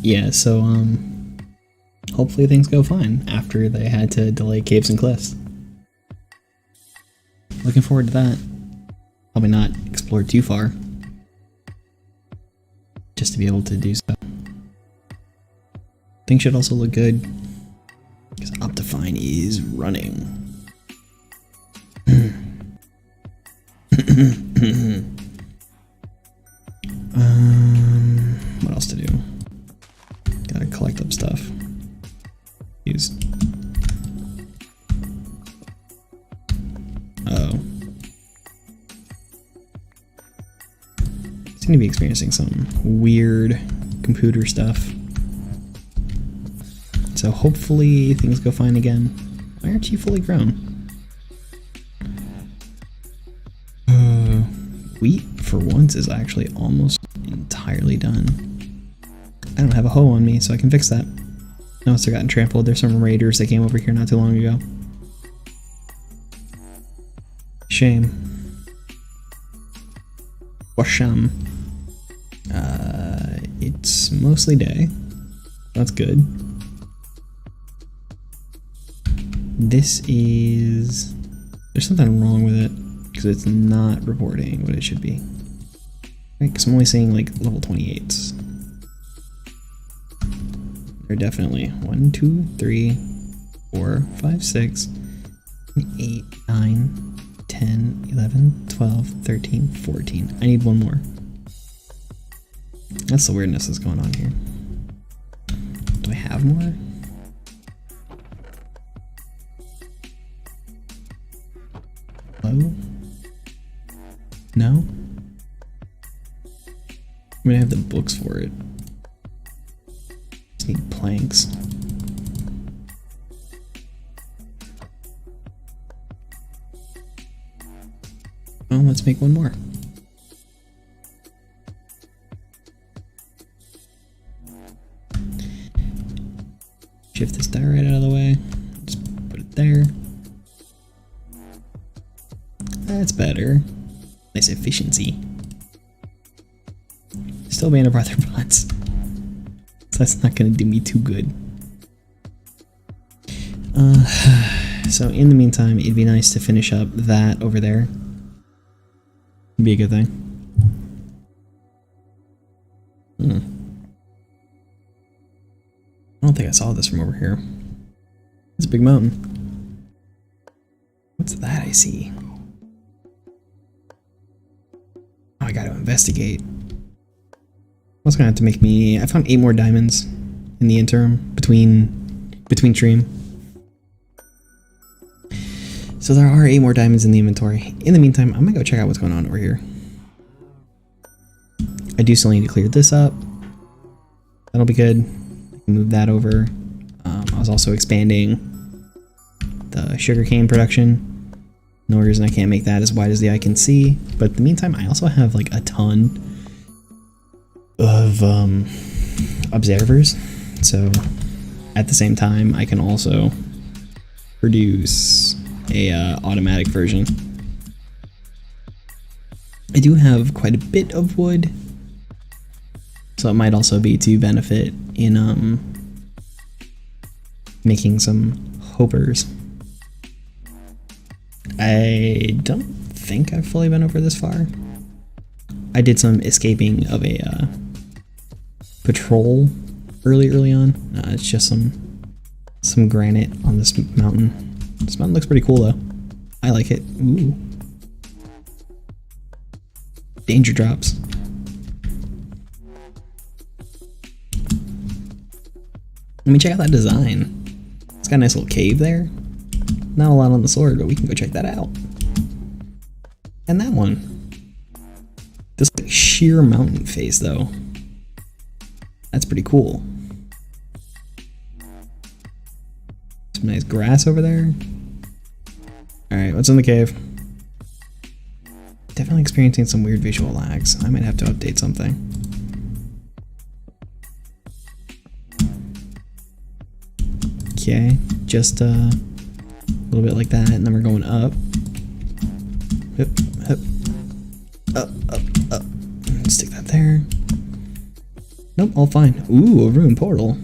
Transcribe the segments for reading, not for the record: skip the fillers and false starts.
Yeah, so hopefully things go fine after they had to delay Caves and Cliffs. Looking forward to that. Probably not explore too far, just to be able to do so. Things should also look good because Optifine is running. What else to do? Gotta collect up stuff. Use. Uh-oh. Seem to be experiencing some weird computer stuff. So hopefully things go fine again. Why aren't you fully grown? Wheat, for once, is actually almost entirely done. I don't have a hoe on me, so I can fix that. No, it's gotten trampled. There's some raiders that came over here not too long ago. Shame. Washam. It's mostly day. That's good. This is... There's something wrong with it, because it's not reporting what it should be. Right, because I'm only seeing like level 28s. They're definitely 1, 2, 3, 4, 5, 6, 8, 9, 10, 11, 12, 13, 14. I need one more. That's the weirdness that's going on here. Do I have more? Hello? No? I'm gonna have the books for it. Just need planks. Well, let's make one more. Shift this diorite out of the way. Just put it there. That's better. Nice efficiency. Still banned brother bots. So that's not gonna do me too good. So in the meantime, it'd be nice to finish up that over there. It'd be a good thing. I don't think I saw this from over here. It's a big mountain. What's that I see? Oh, I gotta investigate. What's gonna have to make me... I found 8 more diamonds in the interim between stream. So there are 8 more diamonds in the inventory. In the meantime, I'm gonna go check out what's going on over here. I do still need to clear this up. That'll be good. Move that over. I was also expanding the sugarcane production. No reason I can't make that as wide as the eye can see. But in the meantime, I also have like a ton of observers. So at the same time, I can also produce a automatic version. I do have quite a bit of wood, so it might also be to benefit in making some hopers. I don't think I've fully been over this far. I did some escaping of a patrol early on. It's just some granite on this mountain. This mountain looks pretty cool though. I like it. Ooh. Danger drops. Let me check out that design. It's got a nice little cave there. Not a lot on the sword, but we can go check that out. And that one. This like sheer mountain face though. That's pretty cool. Some nice grass over there. Alright, what's in the cave? Definitely experiencing some weird visual lags. I might have to update something. Okay, just a little bit like that, and then we're going up. Up. Stick that there. Nope, all fine. Ooh, a ruined portal.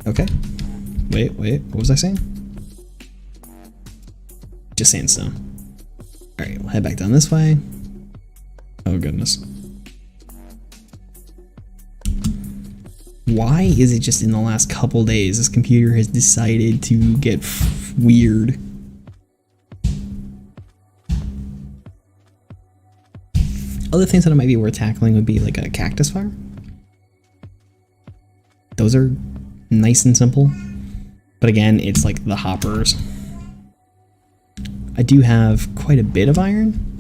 Okay. Wait, what was I saying? Just sandstone. Alright, we'll head back down this way. Oh goodness. Why is it just in the last couple days this computer has decided to get weird? Other things that it might be worth tackling would be like a cactus farm. Those are nice and simple. But again, it's like the hoppers. I do have quite a bit of iron.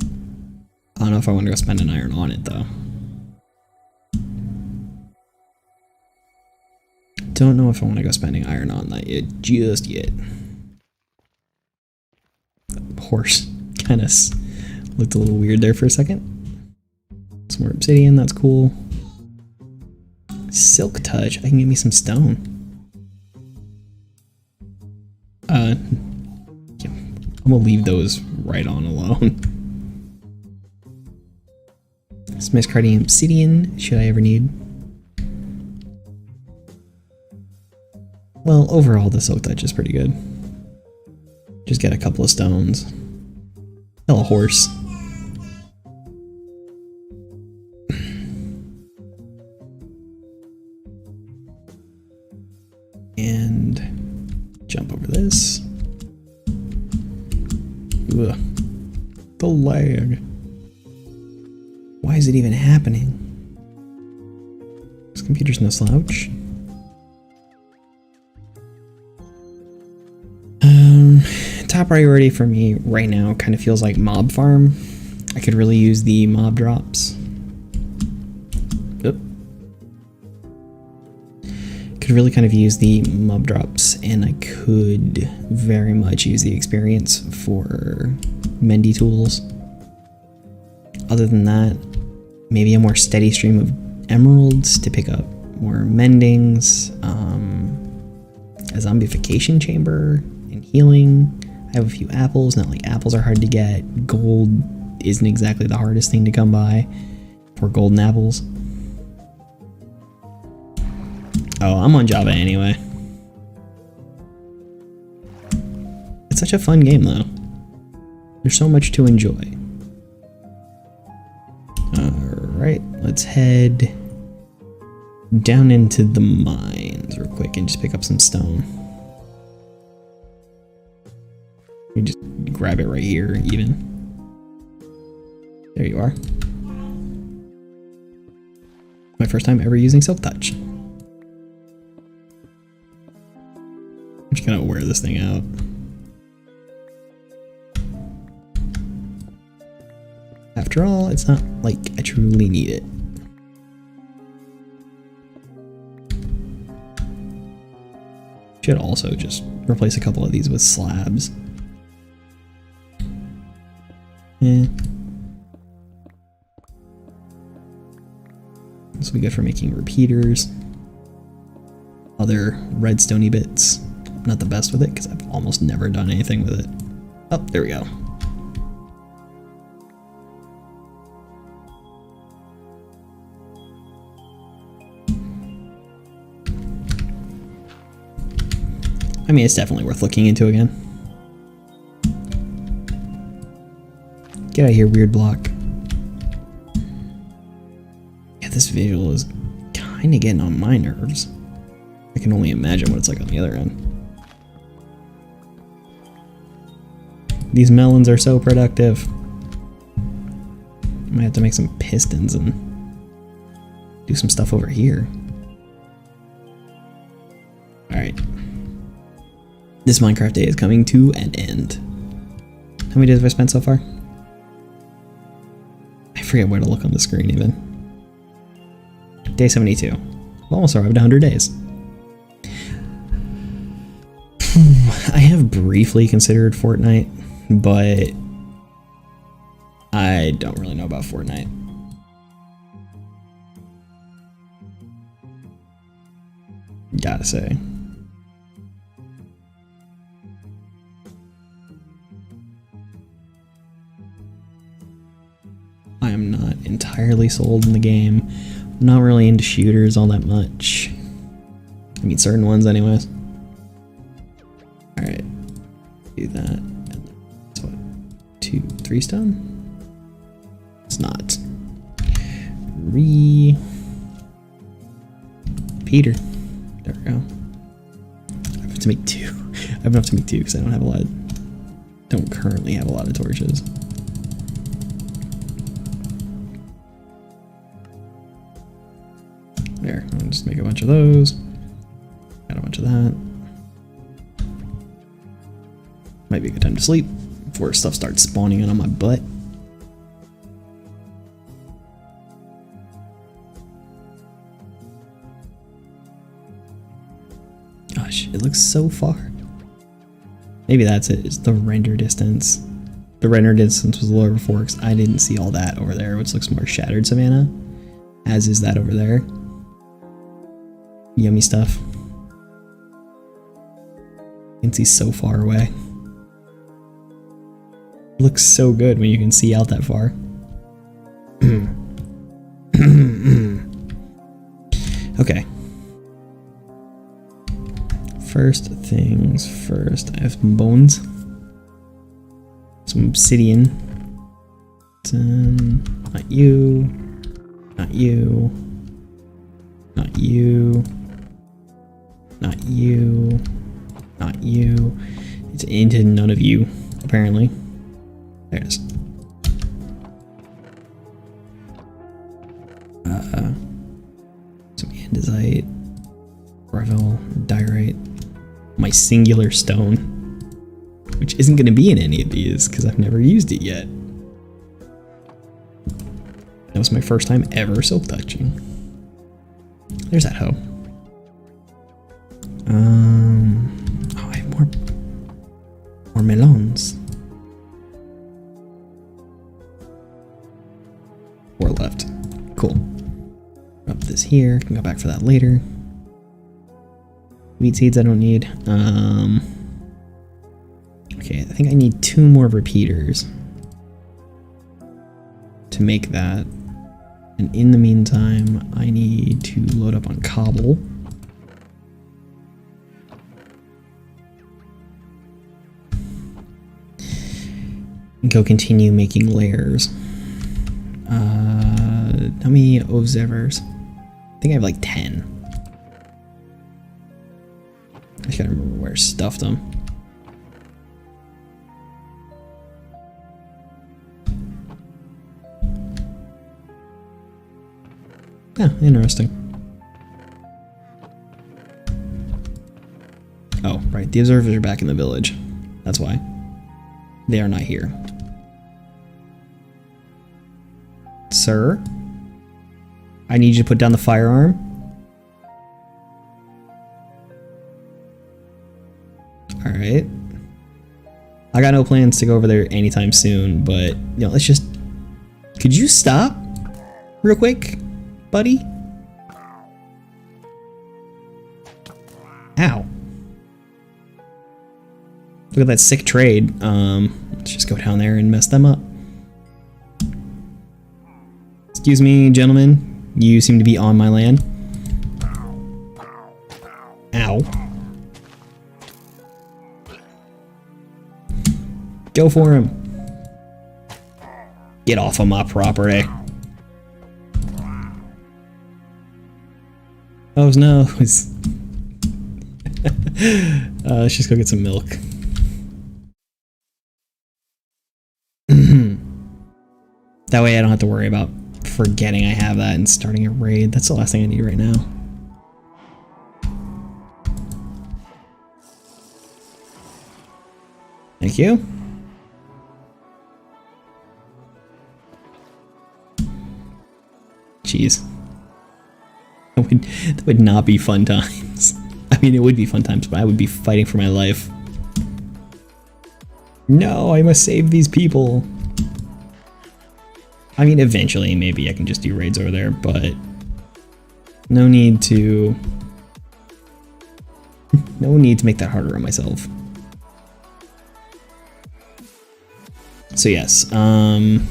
I don't know if I want to go spend an iron on it though. Don't know if I want to go spending iron on that just yet. The horse kind of looked a little weird there for a second. Some more obsidian, that's cool. Silk touch, I can get me some stone. Yeah, I'm gonna leave those right on alone. Smith's Cardium obsidian, should I ever need? Well, overall the silk touch is pretty good. Just get a couple of stones. Kill a horse. And jump over this. Ugh. The lag. Why is it even happening? This computer's no slouch. Top priority for me right now kind of feels like mob farm. I could really use the mob drops. Oop. Could really kind of use the mob drops, and I could very much use the experience for Mendy tools. Other than that, maybe a more steady stream of emeralds to pick up more mendings, a zombification chamber, and healing. I have a few apples, not like apples are hard to get. Gold isn't exactly the hardest thing to come by for golden apples. Oh, I'm on Java anyway. It's such a fun game though. There's so much to enjoy. Alright, let's head down into the mines real quick and just pick up some stone. You just grab it right here, even. There you are. My first time ever using Silk Touch. I'm just gonna wear this thing out. After all, it's not like I truly need it. Should also just replace a couple of these with slabs. Eh. This will be good for making repeaters. Other redstone-y bits. I'm not the best with it because I've almost never done anything with it. Oh, there we go. I mean, it's definitely worth looking into again. Get out of here, weird block. Yeah, this visual is kind of getting on my nerves. I can only imagine what it's like on the other end. These melons are so productive. I might have to make some pistons and do some stuff over here. Alright. This Minecraft day is coming to an end. How many days have I spent so far? I forget where to look on the screen even. Day 72. I've almost arrived 100 days. I have briefly considered Fortnite, but I don't really know about Fortnite. Gotta say. I am not entirely sold in the game. Not really into shooters all that much. I mean, certain ones anyways. Alright. Do that. And that's what? 2, 3 stone? It's not. Peter. There we go. I have to make 2. I have enough to make 2 because I don't have a lot don't currently have a lot of torches. There, I'll just make a bunch of those. Got a bunch of that. Might be a good time to sleep before stuff starts spawning in on my butt. Gosh, it looks so far. Maybe that's it, it's the render distance. The render distance was lower before because I didn't see all that over there, which looks more shattered savanna. As is that over there. Yummy stuff. You can see so far away. It looks so good when you can see out that far. Okay. First things first, I have some bones. Some obsidian. Not you. Not you. Not you. Not you. Not you. It's into none of you, apparently. There it is. Some andesite, gravel, diorite, my singular stone, which isn't going to be in any of these because I've never used it yet. That was my first time ever silk touching. There's that hoe. Oh, I have more melons. 4 left. Cool. Drop this here. Can go back for that later. Wheat seeds I don't need. Okay, I think I need 2 more repeaters to make that. And in the meantime, I need to load up on cobble. And go continue making layers. How many observers? I think I have like 10. I just gotta remember where I stuffed them. Yeah, interesting. Oh, right. The observers are back in the village. That's why. They are not here. Sir? I need you to put down the firearm. Alright. I got no plans to go over there anytime soon, but, you know, let's just... Could you stop? Real quick, buddy? Ow. Look at that sick trade. Let's just go down there and mess them up. Excuse me, gentlemen. You seem to be on my land. Ow. Go for him. Get off of my property. Oh no. Let's just go get some milk. That way I don't have to worry about forgetting I have that and starting a raid. That's the last thing I need right now. Thank you. Jeez. That would not be fun times. I mean, it would be fun times, but I would be fighting for my life. No, I must save these people. I mean, eventually, maybe I can just do raids over there, but no need to make that harder on myself. So yes, I'm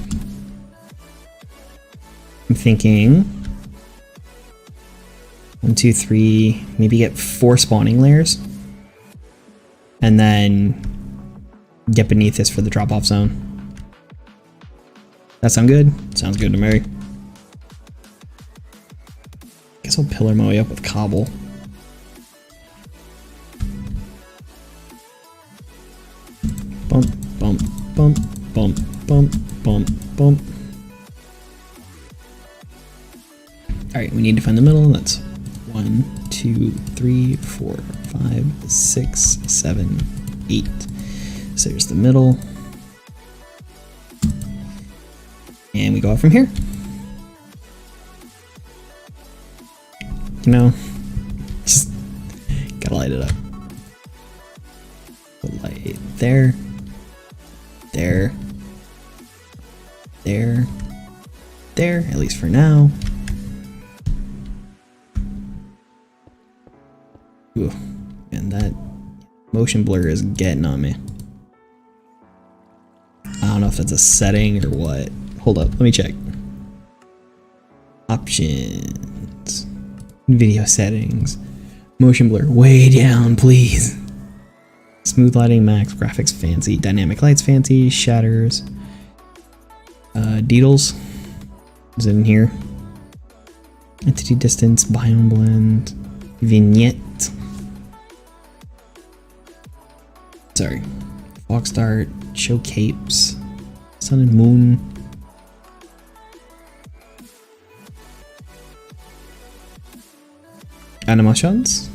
thinking 1, 2, 3, maybe get 4 spawning layers. And then get beneath this for the drop-off zone. That sound good? Sounds good to me. Guess I'll pillar my way up with cobble. Bump, bump, bump, bump, bump, bump, bump. Alright, we need to find the middle. That's 1, 2, 3, 4, 5, 6, 7, 8. So there's the middle. And we go out from here. You know, just gotta light it up. Put light there, there, there, there, at least for now. Ooh, and that motion blur is getting on me. I don't know if that's a setting or what. Hold up, let me check. Options. Video settings. Motion blur way down, please. Smooth lighting max, graphics fancy, dynamic lights fancy, shatters. Deedles. Is it in here? Entity distance, biome blend, vignette. Sorry. Fog start, show capes, sun and moon. Animations?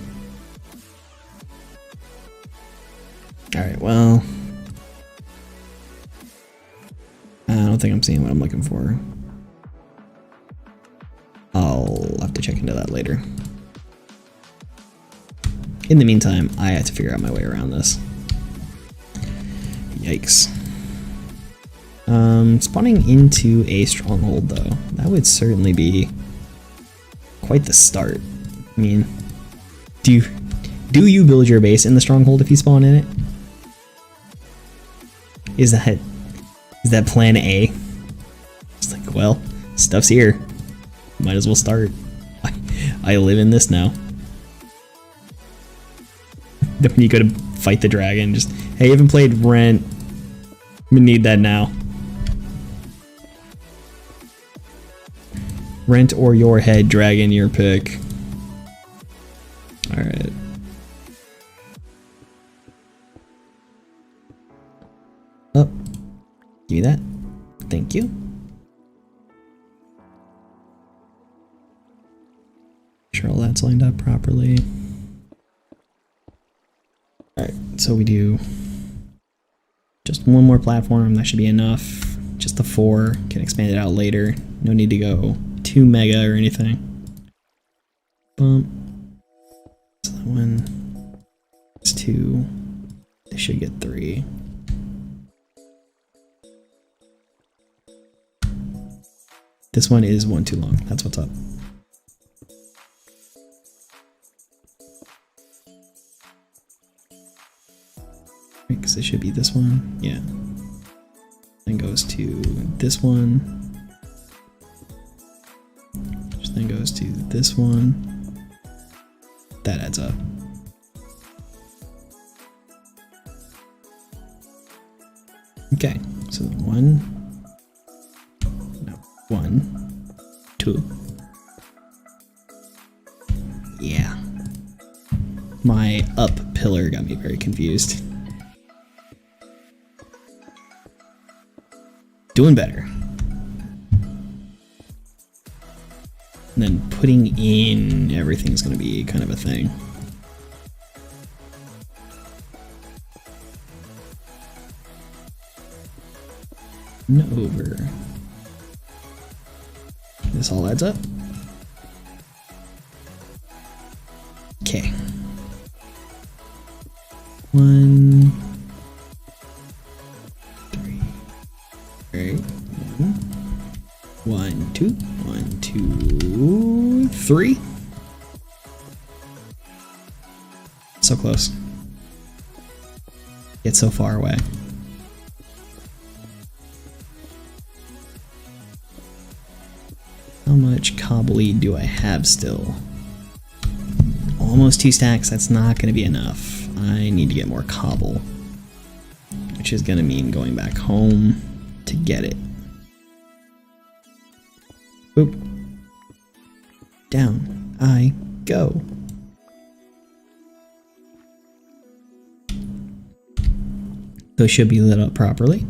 Alright, well, I don't think I'm seeing what I'm looking for. I'll have to check into that later. In the meantime, I have to figure out my way around this. Yikes. Spawning into a stronghold though, that would certainly be quite the start. I mean, do you build your base in the stronghold if you spawn in it? Is that plan A? It's like, well, stuff's here. Might as well start. I live in this now. Then when you go to fight the dragon, just, hey, you haven't played Rent. We need that now. Rent or your head, dragon, your pick. Alright. Oh. Give me that. Thank you. Make sure all that's lined up properly. Alright, so we do just one more platform. That should be enough. Just the 4. Can expand it out later. No need to go too mega or anything. Bump. So that one. It's 2. They should get 3. This one is 1 too long. That's what's up. Because it should be this one. Yeah. Then goes to this one. Which then goes to this one. That adds up. Okay, so 1, 2. Yeah. My up pillar got me very confused. Doing better. And then putting in everything's gonna be kind of a thing. And over. This all adds up. Okay. 1, 3. Alright. 1, 2. 1, 2, 3. So close. Yet so far away. How much cobbly do I have still? almost 2 stacks. That's not going to be enough. I need to get more cobble, which is going to mean going back home to get it. Boop. Down I go. Those should be lit up properly.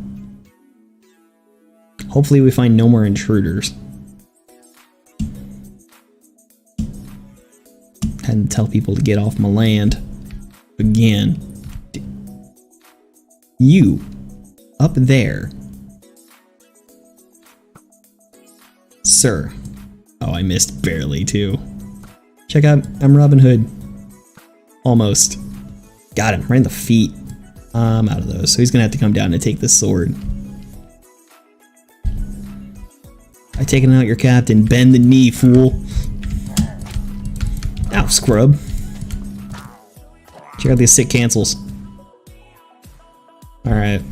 Hopefully we find no more intruders. And tell people to get off my land. Again. You. Up there. Sir. Oh, I missed barely too. Check out, I'm Robin Hood. Almost. Got him, right in the feet. I'm out of those, so he's gonna have to come down and take this sword. I've taken out your captain. Bend the knee, fool. Ow, scrub. Check out these sick cancels. Alright.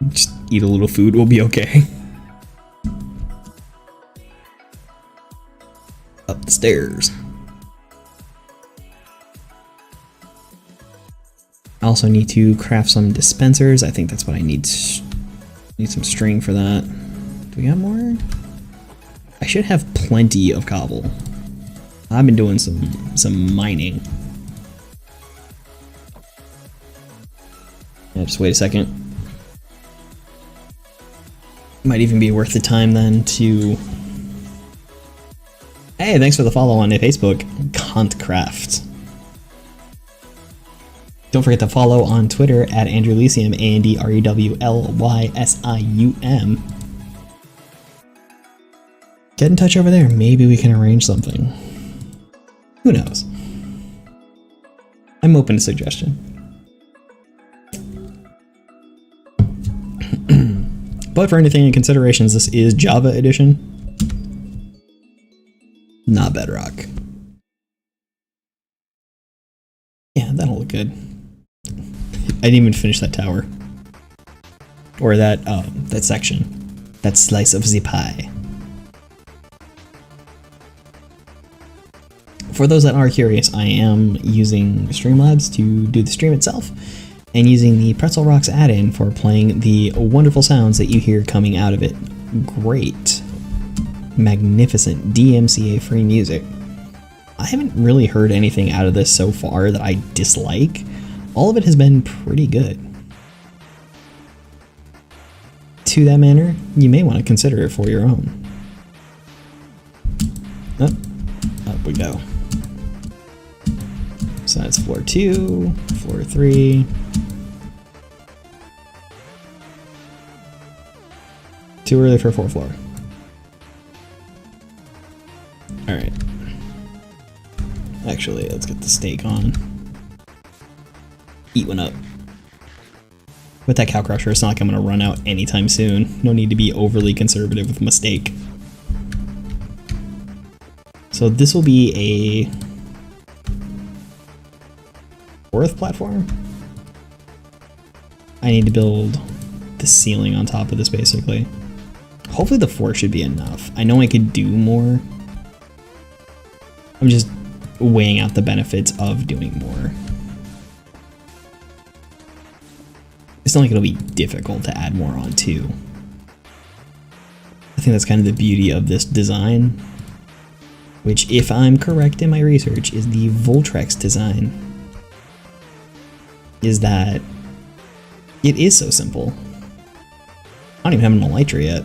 Just eat a little food, we'll be okay. Up the stairs. I also need to craft some dispensers. I think that's what I need. Need some string for that. Do we got more? I should have plenty of cobble. I've been doing some mining. Yeah, just wait a second. Might even be worth the time then to... Hey, thanks for the follow on Facebook. Contcraft. Don't forget to follow on Twitter at AndrewLysium, AndrewLysium. Get in touch over there. Maybe we can arrange something. Who knows? I'm open to suggestion. But for anything in considerations, this is Java Edition. Not Bedrock. Yeah, that'll look good. I didn't even finish that tower. Or that section. That slice of the pie. For those that are curious, I am using Streamlabs to do the stream itself, and using the Pretzel Rocks add-in for playing the wonderful sounds that you hear coming out of it. Great, magnificent DMCA-free music. I haven't really heard anything out of this so far that I dislike. All of it has been pretty good. To that manner, you may want to consider it for your own. Up we go. So that's floor 2, floor 3. Too early for 4th floor. Alright. Actually, let's get the steak on. Eat one up. With that cow crusher, it's not like I'm going to run out anytime soon. No need to be overly conservative with my steak. So this will be a 4th platform. I need to build the ceiling on top of this, basically. Hopefully the 4 should be enough. I know I could do more. I'm just weighing out the benefits of doing more. It's not like it'll be difficult to add more on too. I think that's kind of the beauty of this design, which, if I'm correct in my research, is the Voltrex design, is that it is so simple. I don't even have an elytra yet.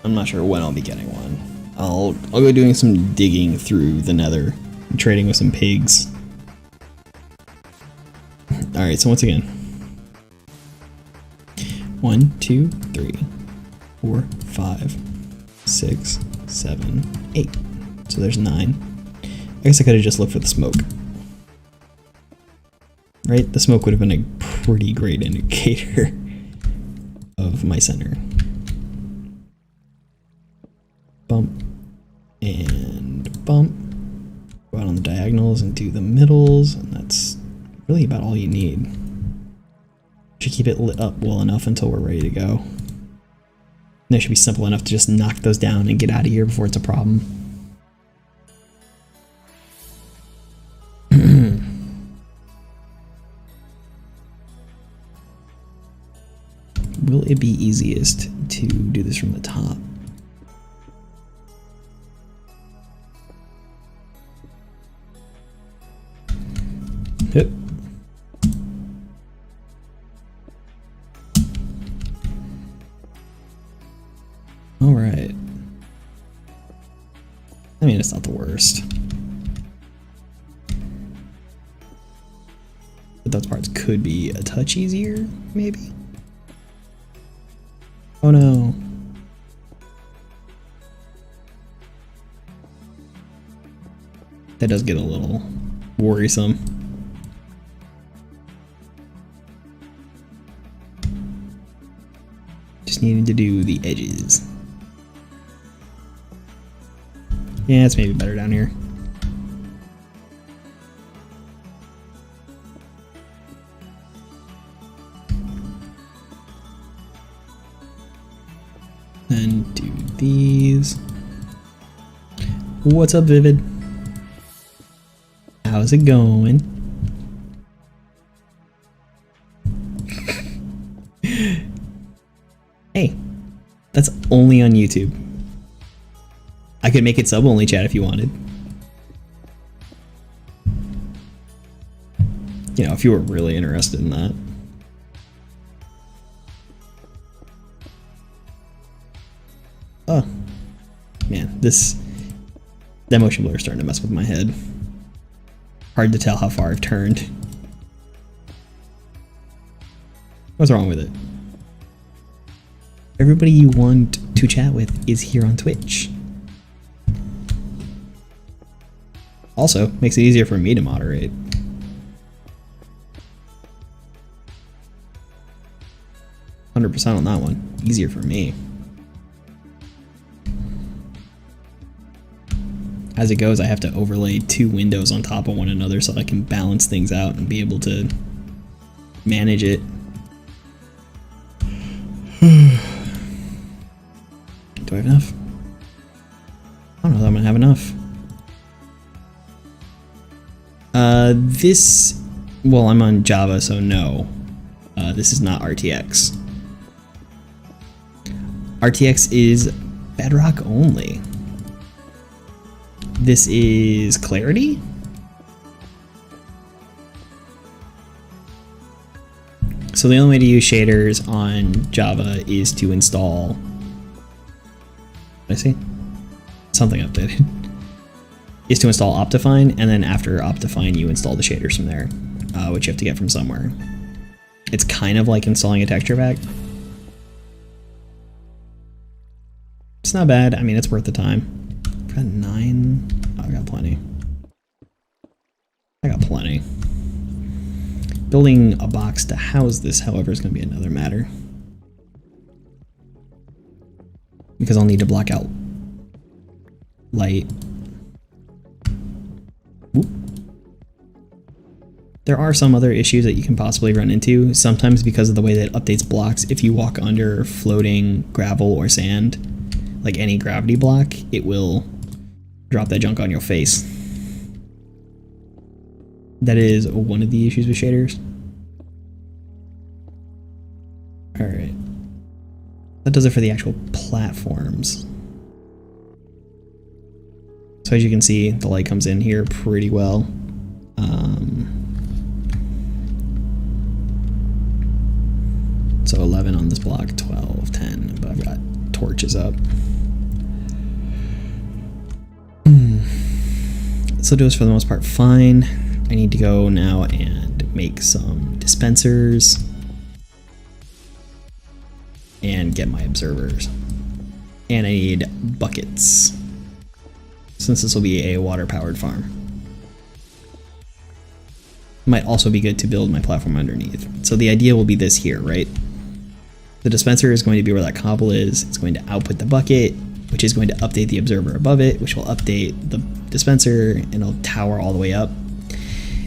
I'm not sure when I'll be getting one. I'll go doing some digging through the nether, and trading with some pigs. Alright, so once again. 1, 2, 3, 4, 5, 6, 7, 8. So there's 9. I guess I could have just looked for the smoke. Right? The smoke would have been a pretty great indicator of my center. Bump. And bump. Go out on the diagonals and do the middles, and that's really about all you need. Should keep it lit up well enough until we're ready to go. That should be simple enough to just knock those down and get out of here before it's a problem. Will it be easiest to do this from the top? Yep. All right. I mean, it's not the worst. But those parts could be a touch easier, maybe? Oh no. That does get a little worrisome. Just needed to do the edges. Yeah, it's maybe better down here. Then do these. What's up, Vivid? How's it going? Hey, that's only on YouTube. I could make it sub-only chat if you wanted. You know, if you were really interested in that. Oh, man, that motion blur is starting to mess with my head. Hard to tell how far I've turned. What's wrong with it? Everybody you want to chat with is here on Twitch. Also, makes it easier for me to moderate. %100% on that one. Easier for me. As it goes, I have to overlay 2 windows on top of one another so I can balance things out and be able to manage it. Do I have enough? I don't know that I'm gonna have enough. Well, I'm on Java, so no. This is not RTX. RTX is Bedrock only. This is Clarity? So the only way to use shaders on Java is to install... What did I see? Something updated. Is to install Optifine, and then after Optifine you install the shaders from there, which you have to get from somewhere. It's kind of like installing a texture pack. It's not bad. I mean, it's worth the time. I've got 9. Oh, I got plenty. I got plenty. Building a box to house this, however, is going to be another matter. Because I'll need to block out light. Whoop. There are some other issues that you can possibly run into, sometimes because of the way that it updates blocks. If you walk under floating gravel or sand, like any gravity block, it will drop that junk on your face. That is one of the issues with shaders. Alright. That does it for the actual platforms. So as you can see, the light comes in here pretty well. So 11 on this block, 12, 10, but I've got torches up. So it does for the most part fine. I need to go now and make some dispensers and get my observers. And I need buckets, since this will be a water-powered farm. Might also be good to build my platform underneath. So the idea will be this here, right? The dispenser is going to be where that cobble is. It's going to output the bucket, which is going to update the observer above it, which will update the dispenser, and it'll tower all the way up.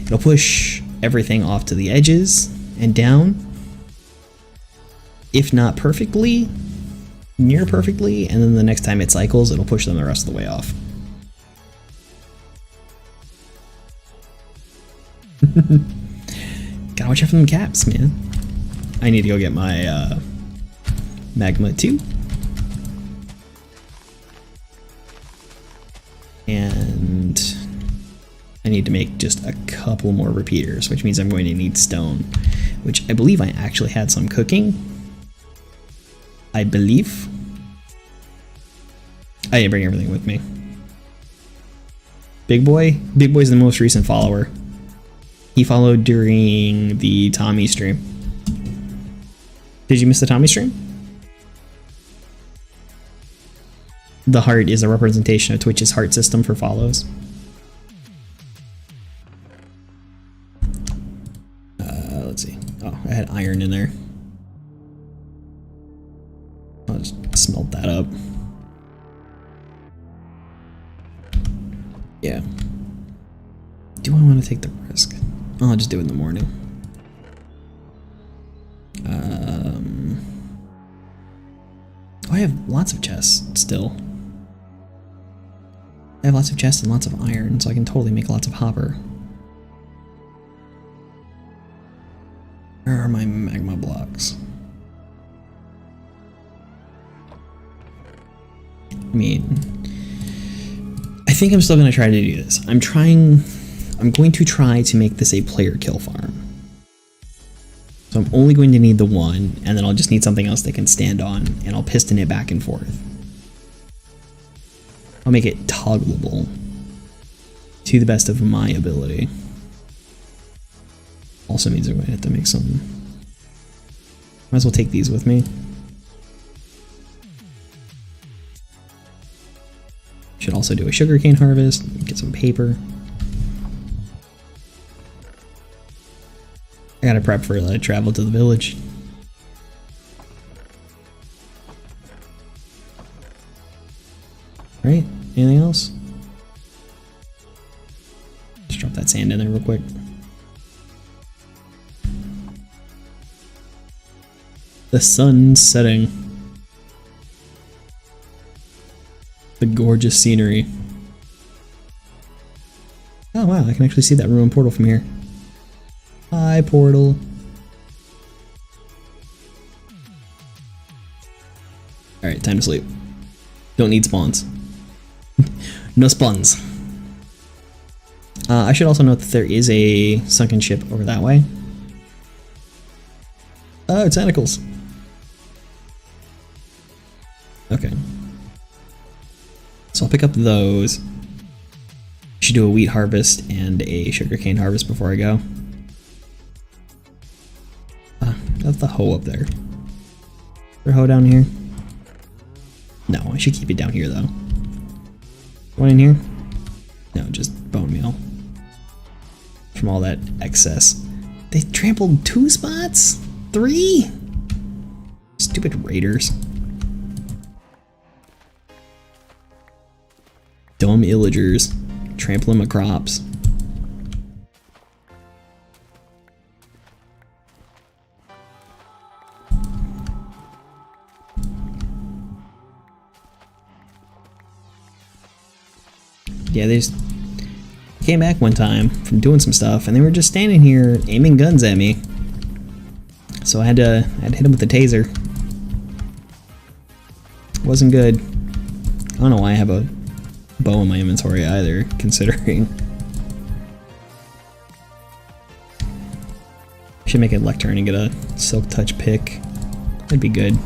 It'll push everything off to the edges and down. If not perfectly, near perfectly, and then the next time it cycles, it'll push them the rest of the way off. Gotta watch out for them caps, man. I need to go get my magma too. And I need to make just a couple more repeaters, which means I'm going to need stone, which I believe I actually had some cooking. I believe. I didn't bring everything with me. Big Boy? Big Boy's the most recent follower. He followed during the Tommy stream. Did you miss the Tommy stream? The heart is a representation of Twitch's heart system for follows. Let's see. Oh, I had iron in there. I'll just smelt that up. Yeah. Do I want to take the risk? I'll just do it in the morning. I have lots of chests still. I have lots of chests and lots of iron, so I can totally make lots of hopper. Where are my magma blocks? I mean, I think I'm still going to try to do this. I'm going to try to make this a player kill farm. So I'm only going to need the one, and then I'll just need something else they can stand on, and I'll piston it back and forth. I'll make it toggleable to the best of my ability. Also means I'm going to have to make some... Might as well take these with me. Should also do a sugarcane harvest, get some paper. I gotta prep for travel to the village. Right? Anything else? Just drop that sand in there real quick. The sun's setting. The gorgeous scenery. Oh wow, I can actually see that ruined portal from here. Hi, portal. Alright, time to sleep. Don't need spawns. No spawns. I should also note that there is a sunken ship over that way. Oh, tentacles. Okay. So I'll pick up those. Should do a wheat harvest and a sugarcane harvest before I go. That's the hoe up there. Is there a hoe down here? No, I should keep it down here though. One in here? No, just bone meal. From all that excess. They trampled 2 spots? 3? Stupid raiders. Dumb illagers. Trampling my crops. Yeah, they just came back one time from doing some stuff, and they were just standing here aiming guns at me. So I had to hit them with the taser. Wasn't good. I don't know why I have a bow in my inventory either, considering. Should make a lectern and get a silk touch pick. That'd be good.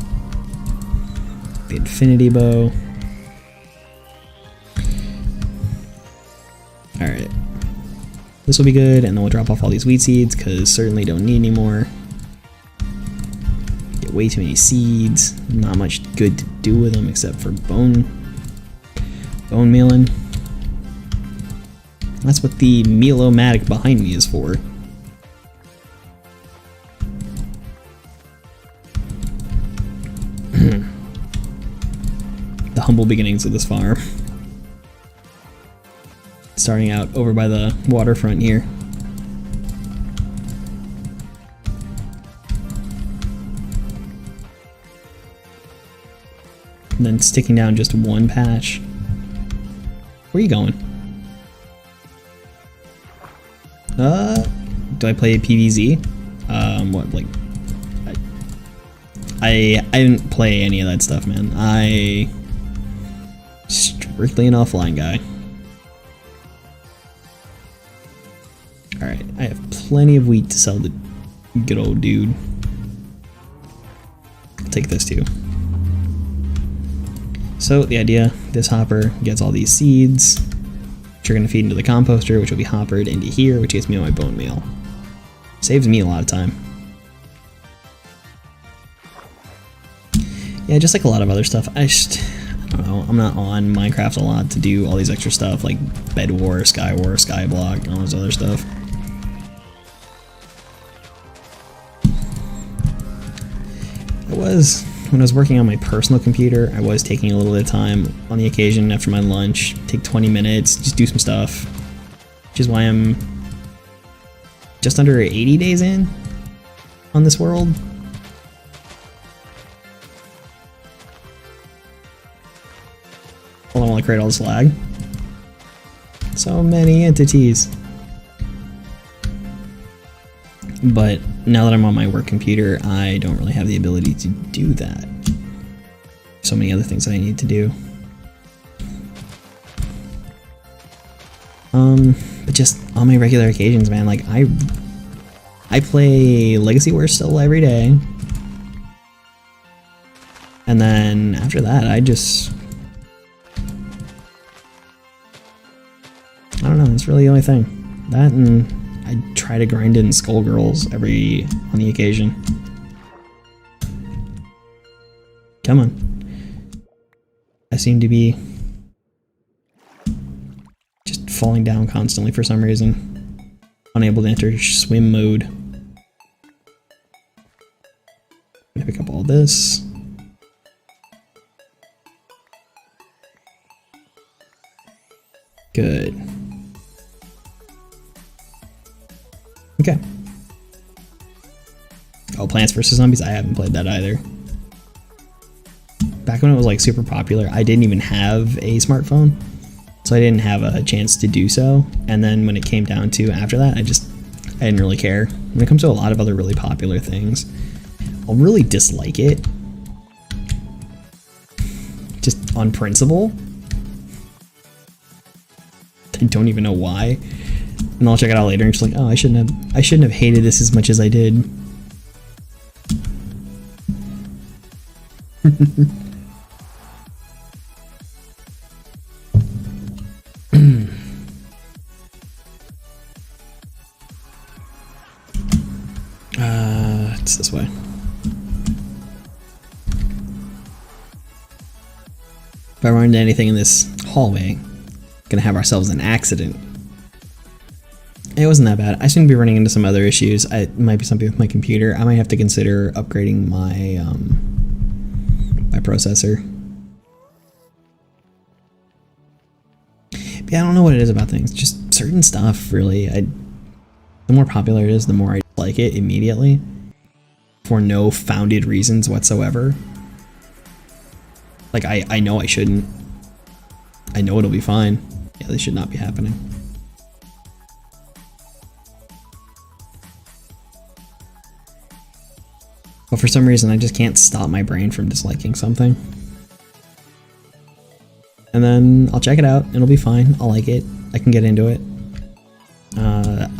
The infinity bow. Alright. This will be good, and then we'll drop off all these wheat seeds, because certainly don't need any more. Get way too many seeds. Not much good to do with them except for bone mealing. That's what the meal-o-matic behind me is for. The humble beginnings of this farm. Starting out over by the waterfront here. and then sticking down just one patch. Where are you going? Do I play PvZ? What, like... I didn't play any of that stuff, man. Strictly an offline guy. Alright, I have plenty of wheat to sell to good old dude. I'll take this too. So the idea, this hopper gets all these seeds, which are going to feed into the composter, which will be hoppered into here, which gets me my bone meal. Saves me a lot of time. Yeah, just like a lot of other stuff, I don't know, I'm not on Minecraft a lot to do all these extra stuff like Bed War, Sky War, Skyblock, and all this other stuff. When I was working on my personal computer, I was taking a little bit of time on the occasion after my lunch, take 20 minutes, just do some stuff, which is why I'm just under 80 days in on this world. Hold on while I create all this lag. So many entities. But now that I'm on my work computer, I don't really have the ability to do that. So many other things that I need to do. But just on my regular occasions, man, like I play Legacy Wars still every day. And then after that, I don't know, it's really the only thing. That and I try to grind in Skullgirls on the occasion. Come on. I seem to be just falling down constantly for some reason. Unable to enter swim mode. I'm gonna pick up all this. Good. Okay. Oh, Plants vs. Zombies? I haven't played that either. Back when it was like super popular, I didn't even have a smartphone, so I didn't have a chance to do so. And then when it came down to after that, I didn't really care. When it comes to a lot of other really popular things, I'll really dislike it. Just on principle. I don't even know why. And I'll check it out later and just like, oh, I shouldn't have hated this as much as I did. It's this way. If I run into anything in this hallway, gonna have ourselves an accident. It wasn't that bad. I seem to be running into some other issues. It might be something with my computer. I might have to consider upgrading my my processor. But yeah, I don't know what it is about things. Just certain stuff, really. The more popular it is, the more I like it immediately, for no founded reasons whatsoever. Like I know I shouldn't. I know it'll be fine. Yeah, this should not be happening. But for some reason, I just can't stop my brain from disliking something. And then I'll check it out, it'll be fine, I'll like it, I can get into it.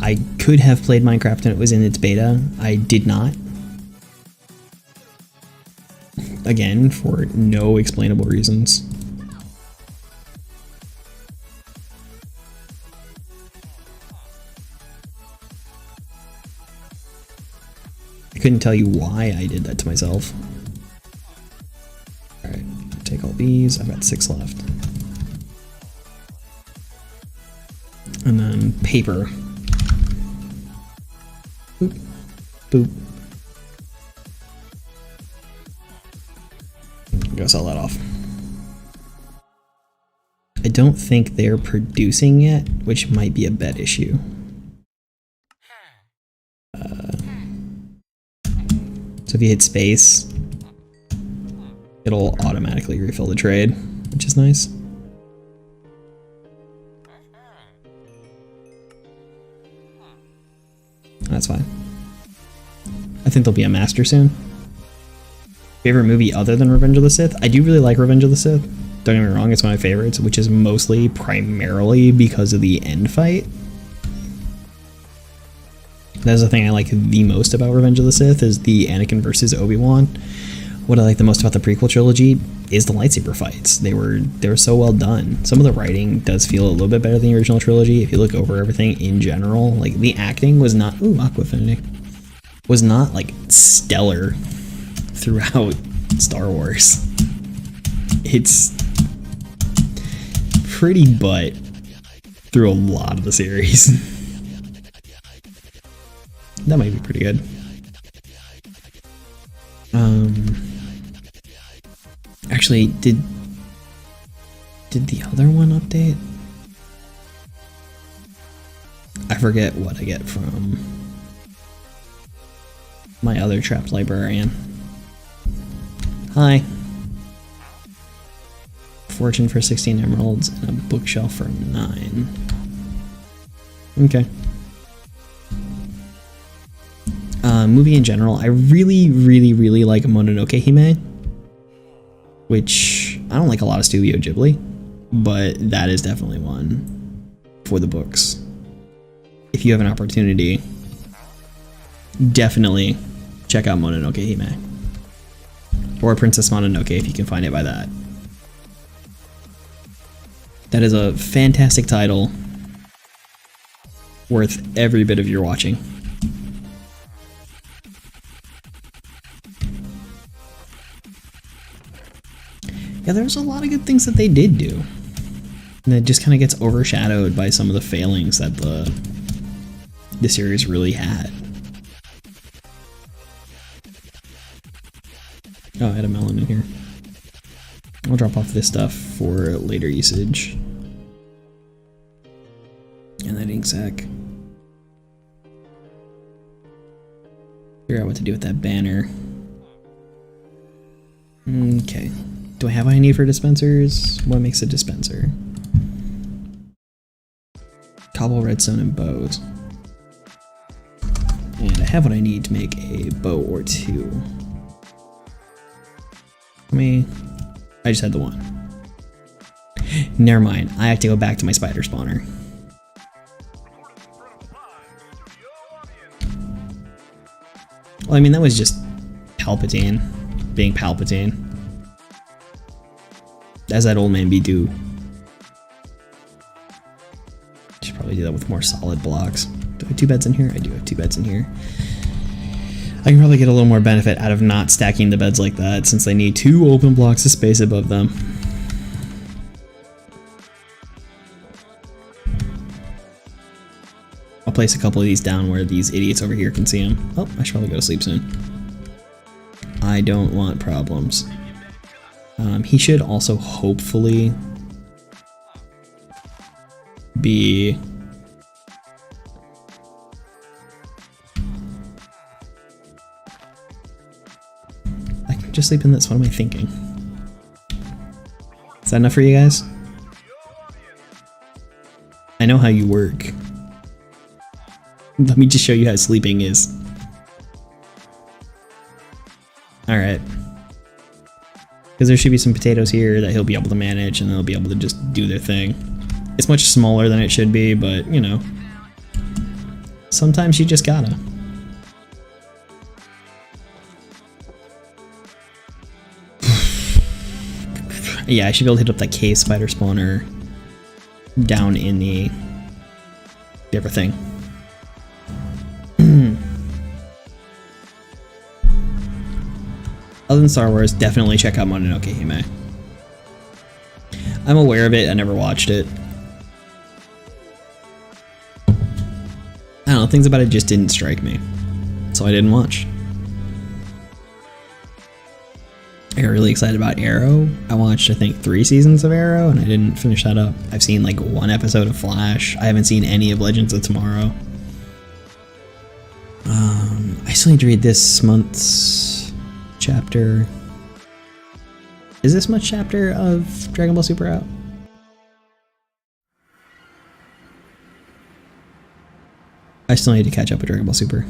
I could have played Minecraft when it was in its beta, I did not. Again, for no explainable reasons. I couldn't tell you why I did that to myself. Alright, take all these. I've got 6 left. And then paper. Boop. Boop. Go sell that off. I don't think they're producing yet, which might be a bed issue. So if you hit space, it'll automatically refill the trade, which is nice. That's fine. I think there'll be a master soon. Favorite movie other than Revenge of the Sith? I do really like Revenge of the Sith. Don't get me wrong, it's one of my favorites, which is mostly primarily because of the end fight. That's the thing I like the most about Revenge of the Sith is the Anakin versus Obi-Wan. What I like the most about the prequel trilogy is the lightsaber fights. They were so well done. Some of the writing does feel a little bit better than the original trilogy. If you look over everything in general, like the acting was not Aqua Affinity was not like stellar throughout Star Wars. It's pretty butt through a lot of the series. That might be pretty good. Actually, did the other one update? I forget what I get from my other trapped librarian. Hi. Fortune for 16 emeralds and a bookshelf for 9. Okay. Movie in general, I really like Mononoke Hime, which I don't like a lot of Studio Ghibli, but that is definitely one for the books. If you have an opportunity, definitely check out Mononoke Hime. Or Princess Mononoke if you can find it by that. That is a fantastic title, worth every bit of your watching. Yeah, there's a lot of good things that they did do. And it just kind of gets overshadowed by some of the failings that the series really had. Oh, I had a melon in here. I'll drop off this stuff for later usage. And that ink sac. Figure out what to do with that banner. Okay. Do I have what I need for dispensers? What makes a dispenser? Cobble, redstone, and bows. And I have what I need to make a bow or two. I just had the one. Never mind, I have to go back to my spider spawner. Well, I mean, that was just Palpatine being Palpatine. As that old man be do. Should probably do that with more solid blocks. Do I have 2 beds in here? I do have 2 beds in here. I can probably get a little more benefit out of not stacking the beds like that, since they need 2 open blocks of space above them. I'll place a couple of these down where these idiots over here can see them. Oh, I should probably go to sleep soon. I don't want problems. He should also hopefully be... I can just sleep in this. What am I thinking? Is that enough for you guys? I know how you work. Let me just show you how sleeping is. Alright. Because there should be some potatoes here that he'll be able to manage and they'll be able to just do their thing. It's much smaller than it should be, but, you know. Sometimes you just gotta. Yeah, I should be able to hit up that cave spider spawner down in the other thing. Other than Star Wars, definitely check out Mononoke Hime. I'm aware of it, I never watched it. I don't know, things about it just didn't strike me, so I didn't watch. I got really excited about Arrow. I watched, I think, 3 seasons of Arrow, and I didn't finish that up. I've seen like 1 episode of Flash. I haven't seen any of Legends of Tomorrow. I still need to read this month's chapter. Is this much chapter of Dragon Ball Super out? I still need to catch up with Dragon Ball Super.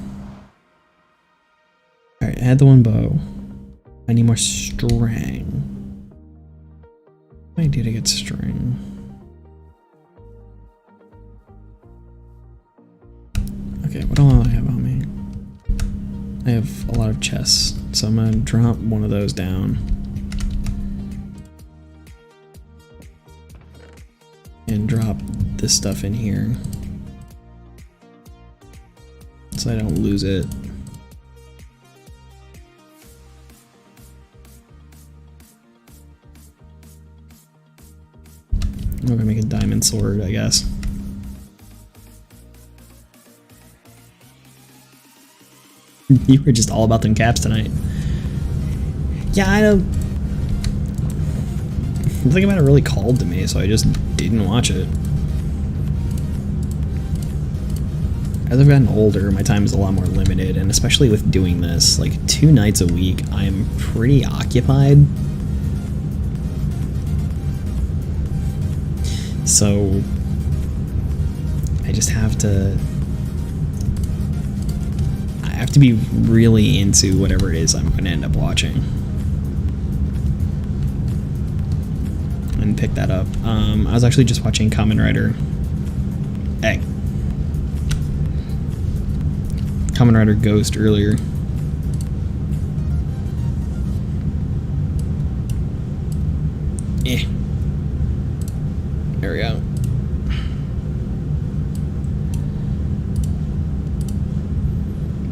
Alright, I had the one bow. I need more string. What do I do to get string? Okay, what all do I have on me? I have a lot of chests, so I'm gonna drop one of those down. And drop this stuff in here. So I don't lose it. I'm gonna make a diamond sword, I guess. You were just all about them caps tonight. Yeah, I don't... Nothing about it really called to me, so I just didn't watch it. As I've gotten older, my time is a lot more limited, and especially with doing this, like 2 nights a week, I'm pretty occupied. So I just have to... I have to be really into whatever it is I'm going to end up watching. And pick that up. I was actually just watching Kamen Rider Ghost earlier. There we go.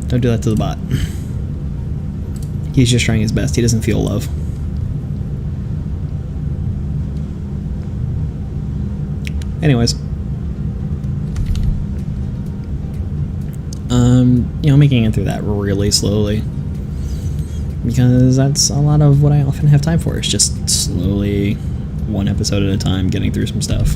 Don't do that to the bot. He's just trying his best. He doesn't feel love. Anyways. You know, making it through that really slowly. Because that's a lot of what I often have time for. It's just slowly, 1 episode at a time, getting through some stuff.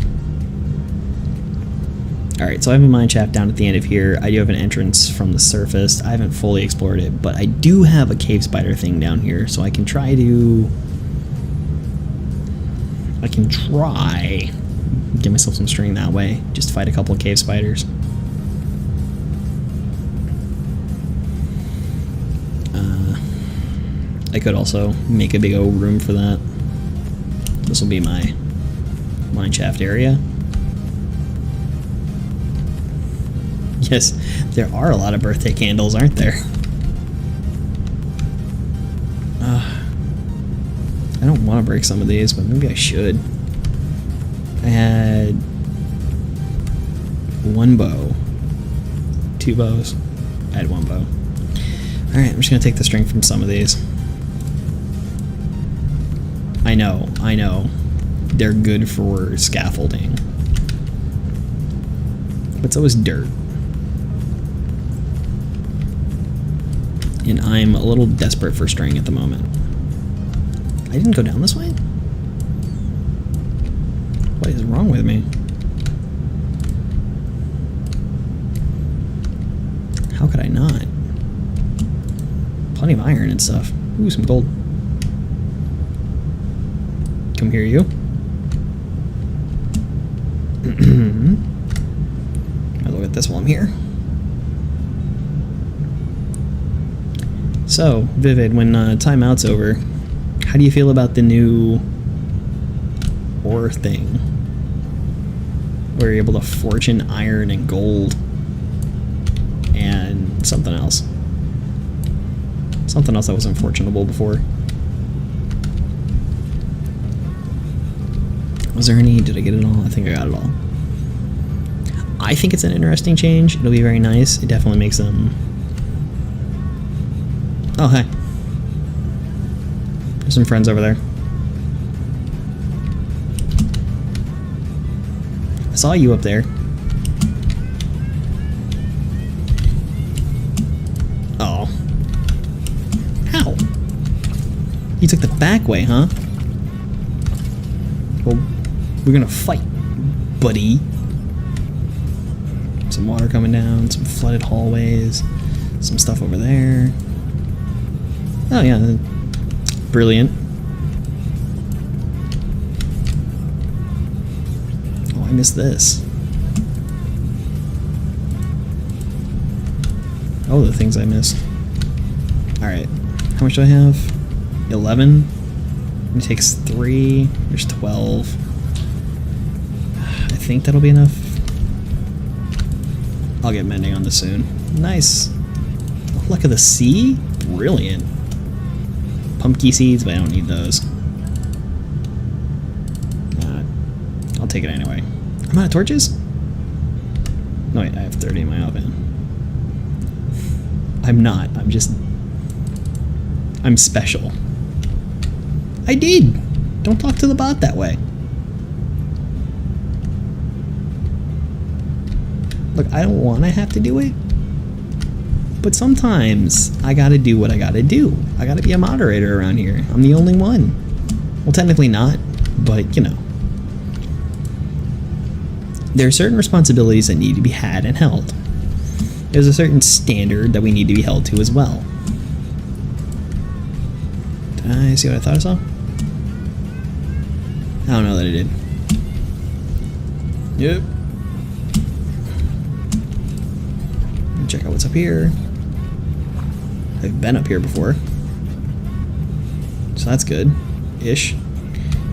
Alright, so I have a mine shaft down at the end of here. I do have an entrance from the surface. I haven't fully explored it, but I do have a cave spider thing down here, so I can try get myself some string that way. Just fight a couple of cave spiders. I could also make a big old room for that. This will be my mine shaft area. Yes, there are a lot of birthday candles, aren't there? I don't want to break some of these, but maybe I should. I had 1 bow. 2 bows. I had 1 bow. Alright, I'm just going to take the string from some of these. I know. They're good for scaffolding. But so is dirt. And I'm a little desperate for string at the moment. I didn't go down this way? What is wrong with me? How could I not? Plenty of iron and stuff. Ooh, some gold. Come here, you. I'll look at this while I'm here. So, Vivid, when timeout's over, how do you feel about the new ore thing? Where you're able to fortune iron and gold and something else. Something else that was unfortunable before. Was there any? Did I get it all? I think I got it all. I think it's an interesting change. It'll be very nice. It definitely makes them... Oh, hey. There's some friends over there. I saw you up there. Oh. How? You took the back way, huh? Well, we're gonna fight, buddy. Some water coming down, some flooded hallways, some stuff over there. Oh yeah, brilliant. I missed this? Oh, the things I missed. Alright. How much do I have? 11? It takes 3. There's 12. I think that'll be enough. I'll get mending on this soon. Nice. Oh, look at the sea. Brilliant. Pumpkin seeds, but I don't need those. I'll take it anyway. I'm out of torches? No, wait, I have 30 in my oven. I'm not. I'm special. I did! Don't talk to the bot that way. Look, I don't want to have to do it. But sometimes I gotta do what I gotta do. I gotta be a moderator around here. I'm the only one. Well, technically not, but you know. There are certain responsibilities that need to be had and held. There's a certain standard that we need to be held to as well. Did I see what I thought I saw? I don't know that I did. Yep. Check out what's up here. I've been up here before, so that's good. Ish.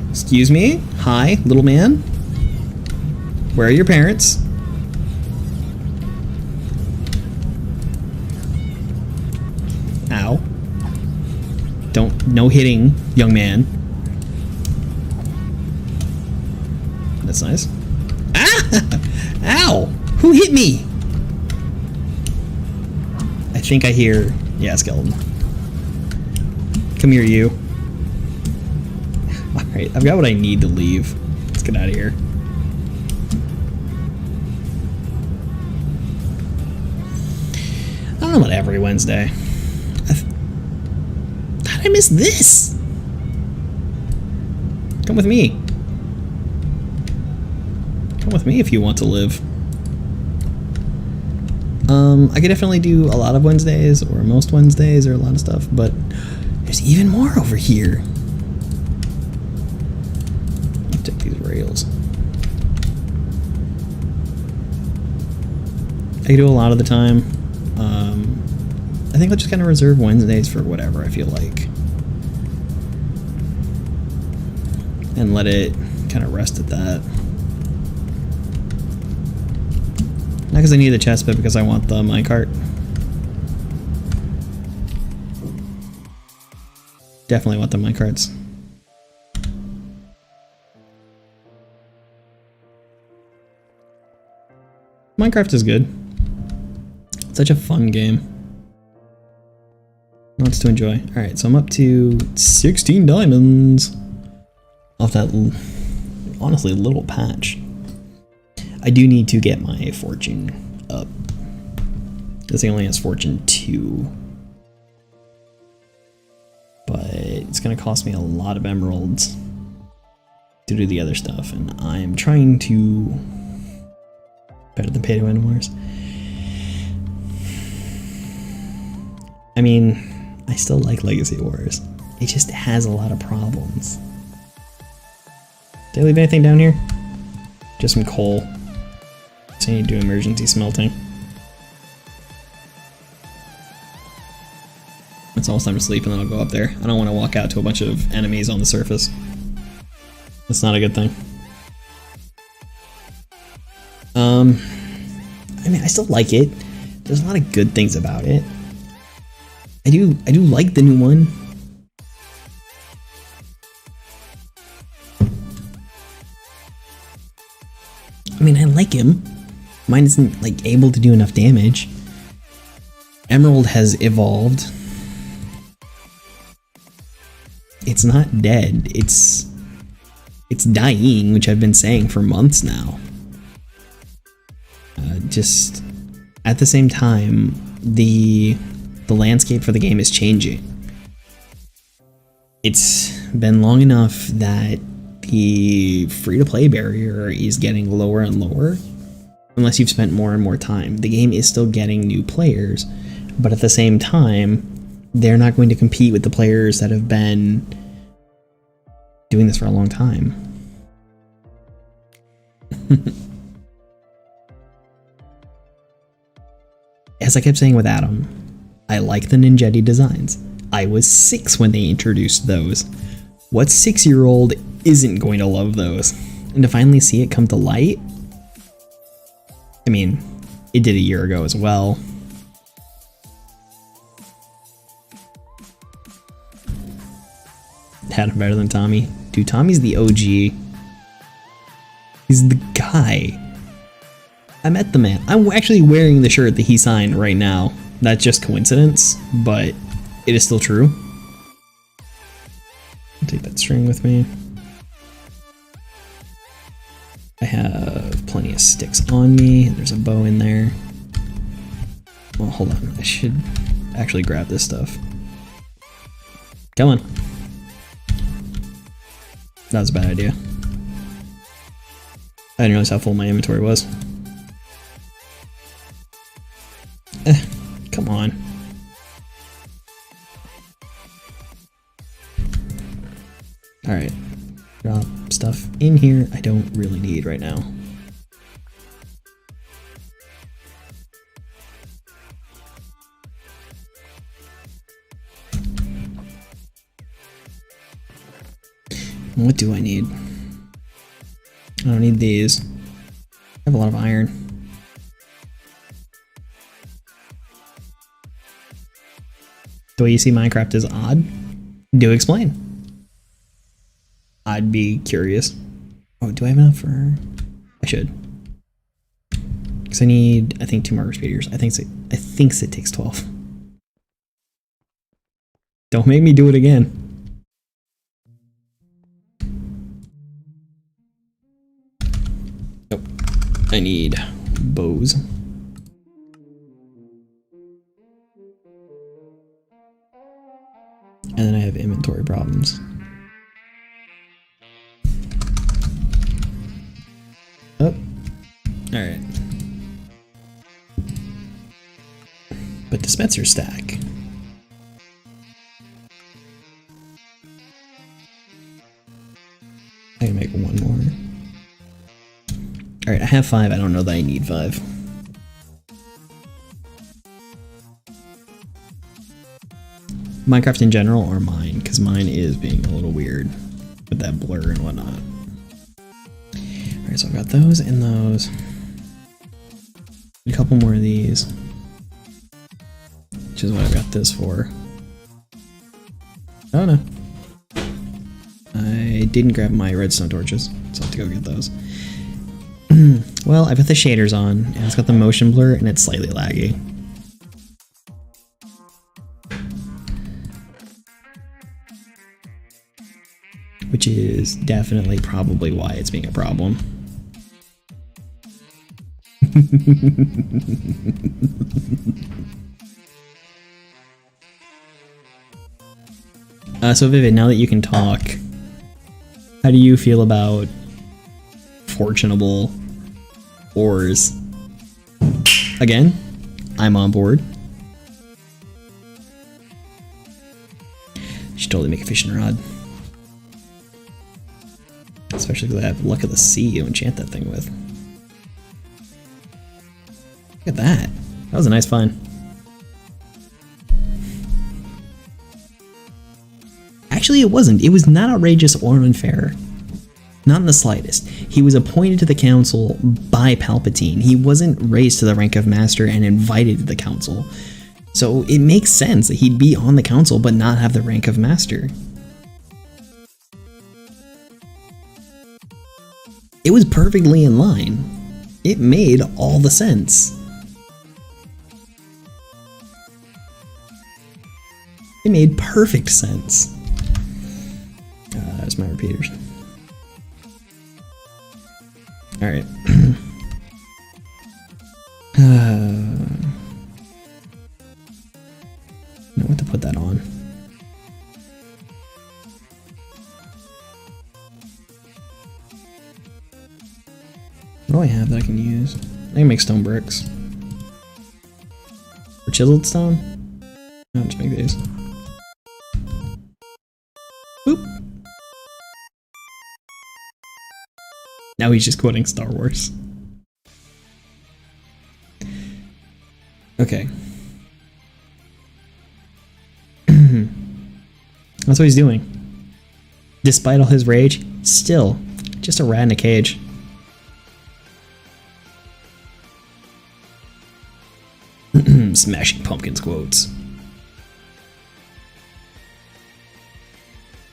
Excuse me? Hi, little man? Where are your parents? Ow. No hitting, young man. That's nice. Ah! Ow! Who hit me? I think I hear... Yeah, skeleton. Come here, you. Alright, I've got what I need to leave. Let's get out of here. I don't know about every Wednesday. How did I miss this? Come with me. Come with me if you want to live. I could definitely do a lot of Wednesdays, or most Wednesdays, or a lot of stuff, but there's even more over here. Check these rails. I could do a lot of the time. I think I'll just kind of reserve Wednesdays for whatever I feel like. And let it kind of rest at that. Not because I need the chest, but because I want the minecart. Definitely want the minecarts. Minecraft is good. It's such a fun game. Lots to enjoy. Alright, so I'm up to 16 diamonds. Off that, honestly, little patch. I do need to get my fortune up. This thing only has fortune 2. But it's going to cost me a lot of emeralds to do the other stuff. And I'm trying to... Better than pay to win wars. I mean, I still like Legacy Wars. It just has a lot of problems. Did I leave anything down here? Just some coal. So I need to do emergency smelting. It's almost time to sleep and then I'll go up there. I don't want to walk out to a bunch of enemies on the surface. That's not a good thing. I mean, I still like it. There's a lot of good things about it. I do like the new one. I mean, I like him. Mine isn't, like, able to do enough damage. Emerald has evolved. It's not dead. It's dying, which I've been saying for months now. Just at the same time, the landscape for the game is changing. It's been long enough that the free-to-play barrier is getting lower and lower unless you've spent more and more time. The game is still getting new players, but at the same time, they're not going to compete with the players that have been doing this for a long time. As I kept saying with Adam, I like the Ninjetti designs. I was 6 when they introduced those. What 6-year-old isn't going to love those? And to finally see it come to light, I mean, it did a year ago as well. Had him better than Tommy. Dude, Tommy's the OG. He's the guy. I met the man. I'm actually wearing the shirt that he signed right now. That's just coincidence, but it is still true. I'll take that string with me. I have plenty of sticks on me. There's a bow in there. Well, hold on. I should actually grab this stuff. Come on. That was a bad idea. I didn't realize how full my inventory was. Come on. Alright. Drop stuff in here I don't really need right now. What do I need? I don't need these. I have a lot of iron. The way you see Minecraft is odd? Do explain. I'd be curious. Oh, do I have enough for... I should. Because I need, I think, 2 marker speeders. I think it takes 12. Don't make me do it again. Nope. I need bows. And then I have inventory problems. Oh. Alright. But dispenser stack. I can make 1 more. Alright, I have 5. I don't know that I need 5. Minecraft in general or mine? Because mine is being a little weird with that blur and whatnot. Alright, so I've got those and those. A couple more of these. Which is what I've got this for. Oh no. I didn't grab my redstone torches, so I'll have to go get those. Well, I've got the shaders on, and it's got the motion blur, and it's slightly laggy. Which is definitely probably why it's being a problem. So Vivid, now that you can talk, how do you feel about fortunable ores? Again, I'm on board. Should totally make a fishing rod. Especially because I have Luck of the Sea to enchant that thing with. Look at that. That was a nice find. Actually, it wasn't. It was not outrageous or unfair. Not in the slightest. He was appointed to the council by Palpatine. He wasn't raised to the rank of master and invited to the council. So it makes sense that he'd be on the council but not have the rank of master. It was perfectly in line. It made all the sense. It made perfect sense. There's my repeaters. Alright. Know what to put that on. What do I have that I can use? I can make stone bricks. Or chiseled stone? I'll just make these. Boop. Now he's just quoting Star Wars. Okay. That's what he's doing. Despite all his rage, still just a rat in a cage. Smashing Pumpkins quotes.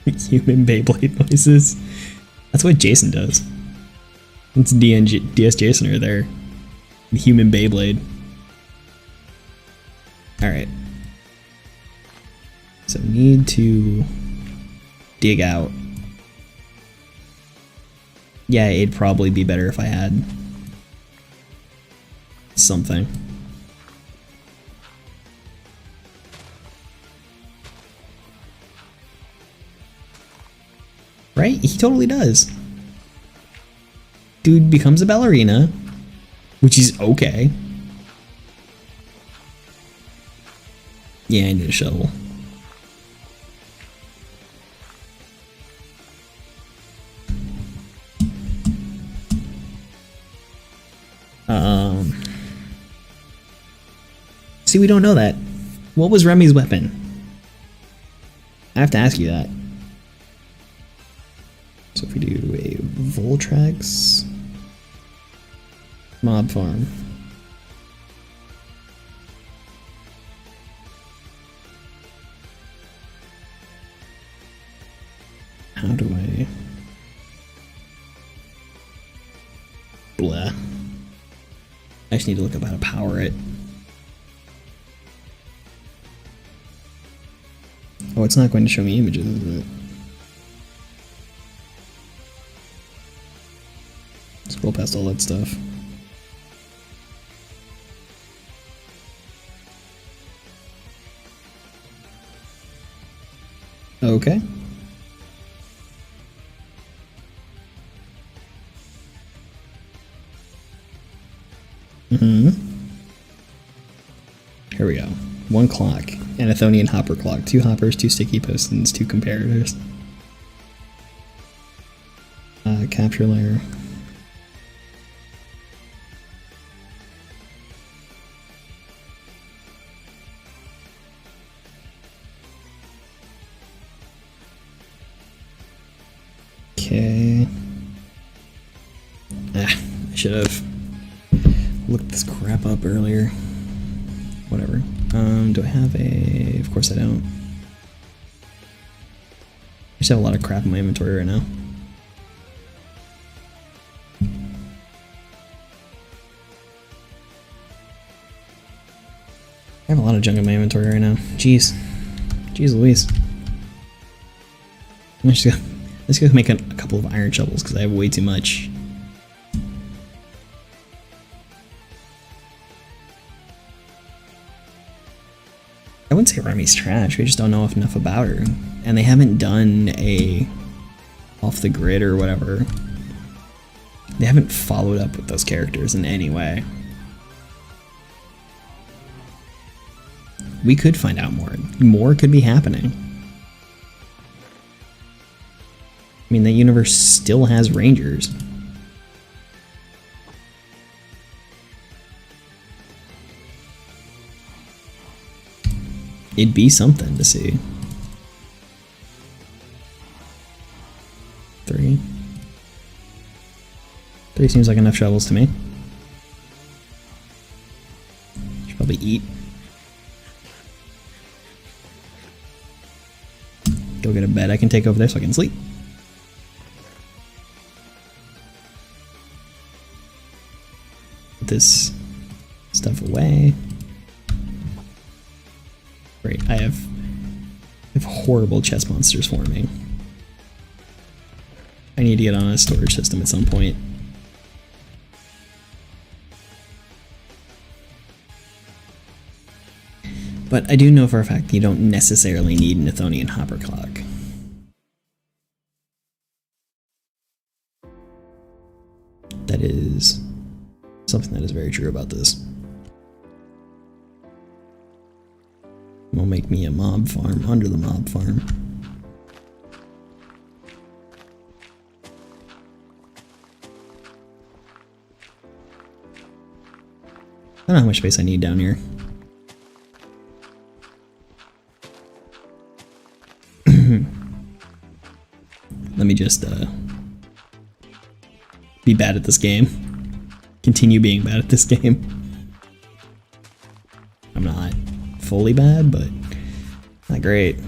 Human Beyblade noises. That's what Jason does. It's DS Jason right there. The human Beyblade. Alright. So need to dig out. Yeah, it'd probably be better if I had something. Right? He totally does. Dude becomes a ballerina, which is okay. Yeah, I need a shovel. See, we don't know that. What was Remy's weapon? I have to ask you that. So if we do a Voltrax mob farm. How do I... Blah. I just need to look up how to power it. Oh, it's not going to show me images, is it? Scroll past all that stuff. Okay. Here we go. 1 clock. An Athonian hopper clock. 2 hoppers, 2 sticky pistons, 2 comparators. Capture layer. Okay. I should have looked this crap up earlier. Whatever. Do I have a... Of course I don't. I just have a lot of crap in my inventory right now. I have a lot of junk in my inventory right now. Jeez. Jeez Louise. Let's go make a couple of iron shovels because I have way too much. I wouldn't say Remy's trash, we just don't know enough about her. And they haven't done a off the grid or whatever. They haven't followed up with those characters in any way. We could find out more. More could be happening. I mean, the universe still has Rangers. It'd be something to see. 3. 3 seems like enough shovels to me. Should probably eat. Go get a bed I can take over there so I can sleep. Put this stuff away. Great, I have horrible chest monsters forming. I need to get on a storage system at some point. But I do know for a fact that you don't necessarily need an Athonian hopper clock. That is something that is very true about this. Will make me a mob farm under the mob farm. I don't know how much space I need down here. Let me just be bad at this game. Continue being bad at this game. I'm not fully bad, but not great.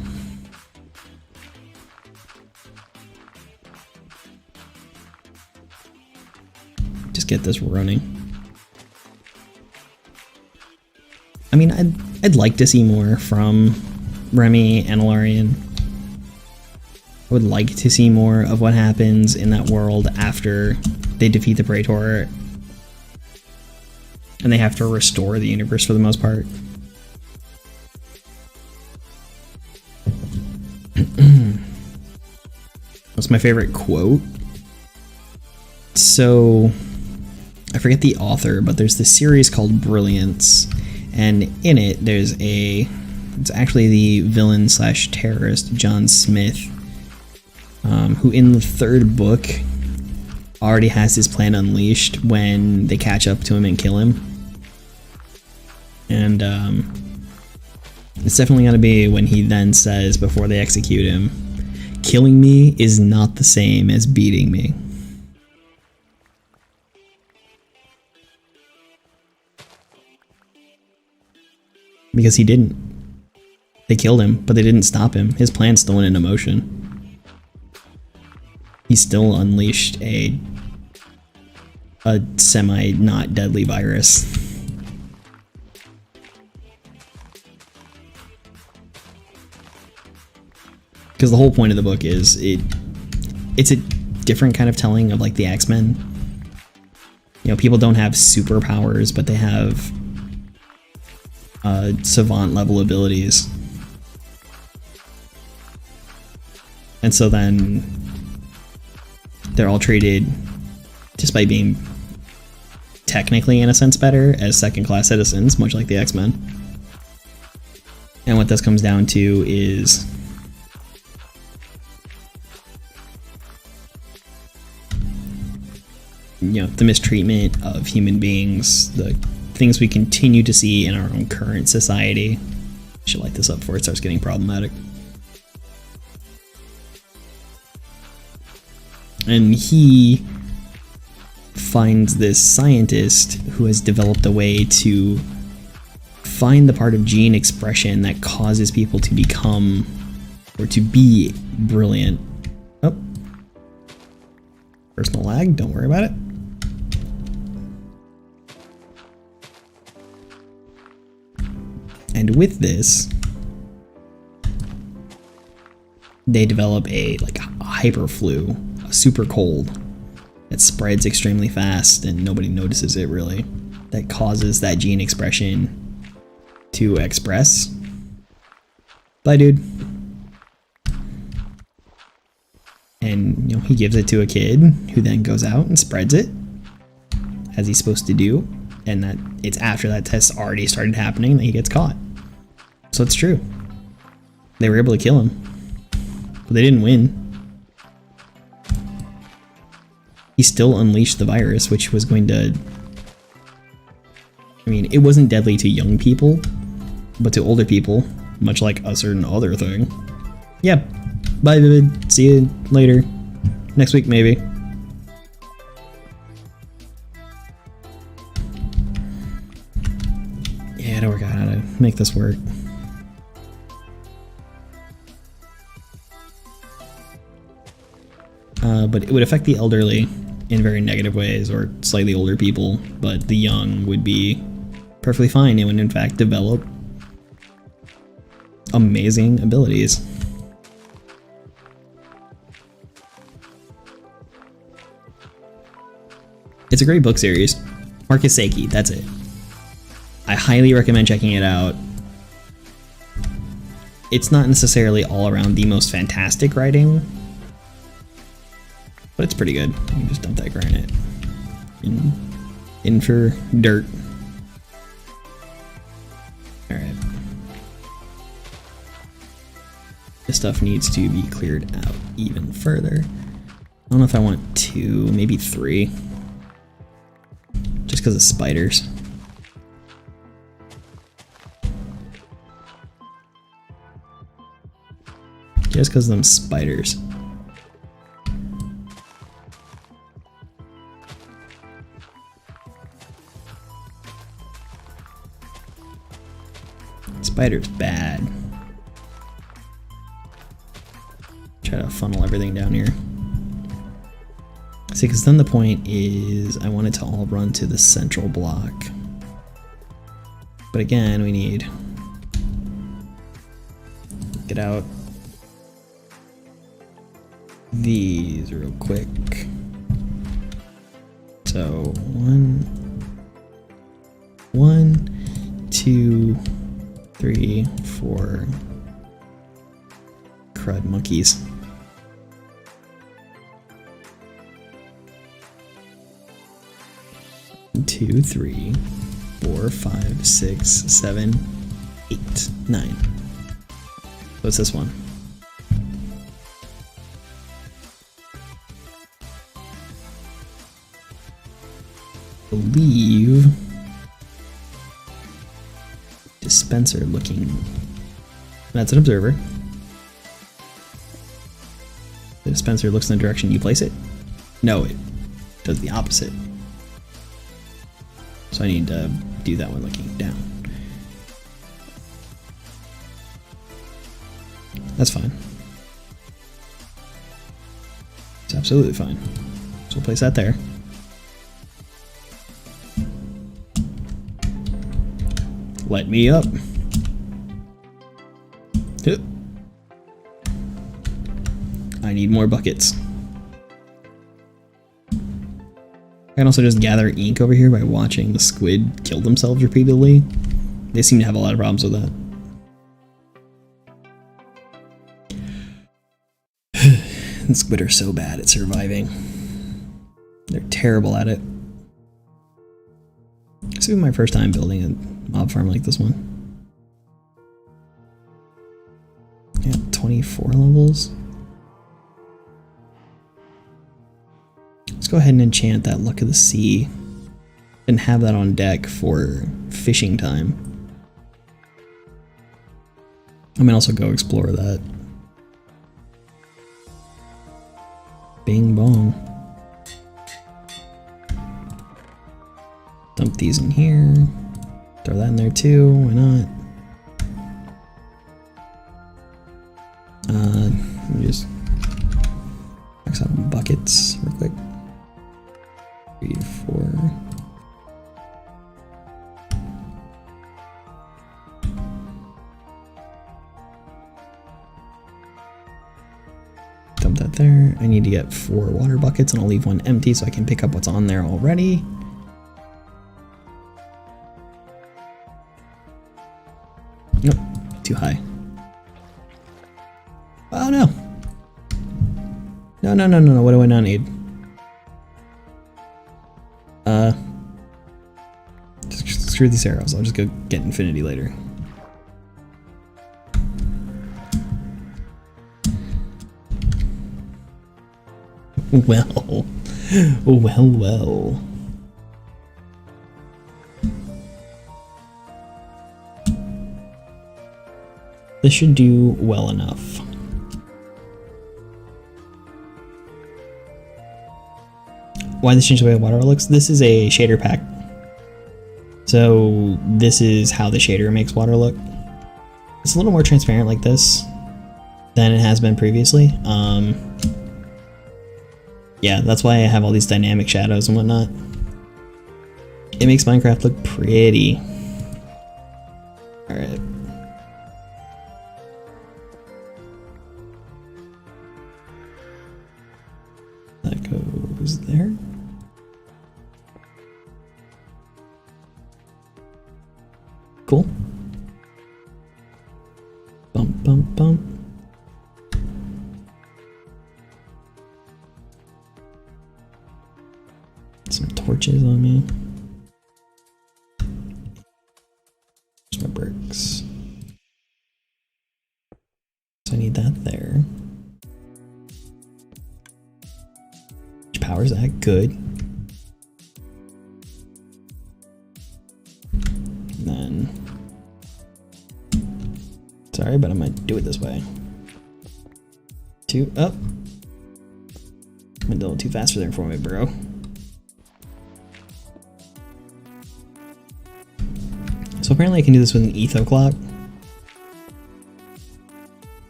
Just get this running. I mean, I'd like to see more from Remy and Alarian. I would like to see more of what happens in that world after they defeat the Praetor and they have to restore the universe for the most part. What's my favorite quote? So, I forget the author, but there's this series called Brilliance, and in it it's actually the villain slash terrorist John Smith, who in the third book already has his plan unleashed when they catch up to him and kill him. And it's definitely going to be when he then says before they execute him, "Killing me is not the same as beating me." Because he didn't. They killed him, but they didn't stop him. His plan still went into motion. He still unleashed a semi-not deadly virus. Because the whole point of the book is it's a different kind of telling of like the X-Men. You know, people don't have superpowers, but they have savant level abilities. And so then they're all treated, despite being technically in a sense better, as second-class citizens, much like the X-Men. And what this comes down to is the mistreatment of human beings, the things we continue to see in our own current society. I should light this up before it starts getting problematic. And he finds this scientist who has developed a way to find the part of gene expression that causes people to become or to be brilliant. Oh. Personal lag, don't worry about it. And with this, they develop a hyper flu, a super cold that spreads extremely fast and nobody notices it really, that causes that gene expression to express. Bye, dude. And he gives it to a kid who then goes out and spreads it as he's supposed to do, and that it's after that test already started happening that he gets caught. So it's true. They were able to kill him, but they didn't win. He still unleashed the virus, which was going to... I mean, it wasn't deadly to young people, but to older people, much like a certain other thing. Yeah, bye Vivid, see you later. Next week, maybe. Yeah, I don't work out how to make this work. But it would affect the elderly in very negative ways, or slightly older people, but the young would be perfectly fine and would in fact develop amazing abilities. It's a great book series. Marcus Seiki, that's it. I highly recommend checking it out. It's not necessarily all around the most fantastic writing, but it's pretty good. You can just dump that granite in for dirt. Alright. This stuff needs to be cleared out even further. I don't know if I want 2, maybe 3. Just because of spiders. Just because of them spiders. Spider's bad. Try to funnel everything down here. See, because then the point is I want it to all run to the central block. But again, we need... Get out these real quick. So, 1, 2, 3, 4. Crud monkeys. Two, 3, 4, 5, 6, 7, 8, 9. What's this one? I believe dispenser looking. That's an observer. The dispenser looks in the direction you place it. No, it does the opposite. So I need to do that one looking down. That's fine. It's absolutely fine. So we'll place that there. Let me up. I need more buckets. I can also just gather ink over here by watching the squid kill themselves repeatedly. They seem to have a lot of problems with that. And squid are so bad at surviving. They're terrible at it. This will be my first time building a mob farm like this one. Yeah, 24 levels. Let's go ahead and enchant that Luck of the Sea and have that on deck for fishing time. I might also go explore that. Bing bong. Dump these in here. Throw that in there too, why not? Let me just max out on buckets real quick. 3, 4. Dump that there. I need to get 4 water buckets and I'll leave 1 empty so I can pick up what's on there already. Nope, too high. Oh no! No, what do I not need? Just screw these arrows, I'll just go get infinity later. Well. This should do well enough. Why this changed the way water looks? This is a shader pack. So this is how the shader makes water look. It's a little more transparent like this than it has been previously. Yeah, that's why I have all these dynamic shadows and whatnot. It makes Minecraft look pretty. Alright. That goes there. Cool. Bump, bump, bump. Some torches on me. There's my bricks. So I need that there. Which powers that? Good. And then... Sorry, but I might do it this way. 2 up. Went a little too fast for there for me, bro. So apparently I can do this with an etho clock,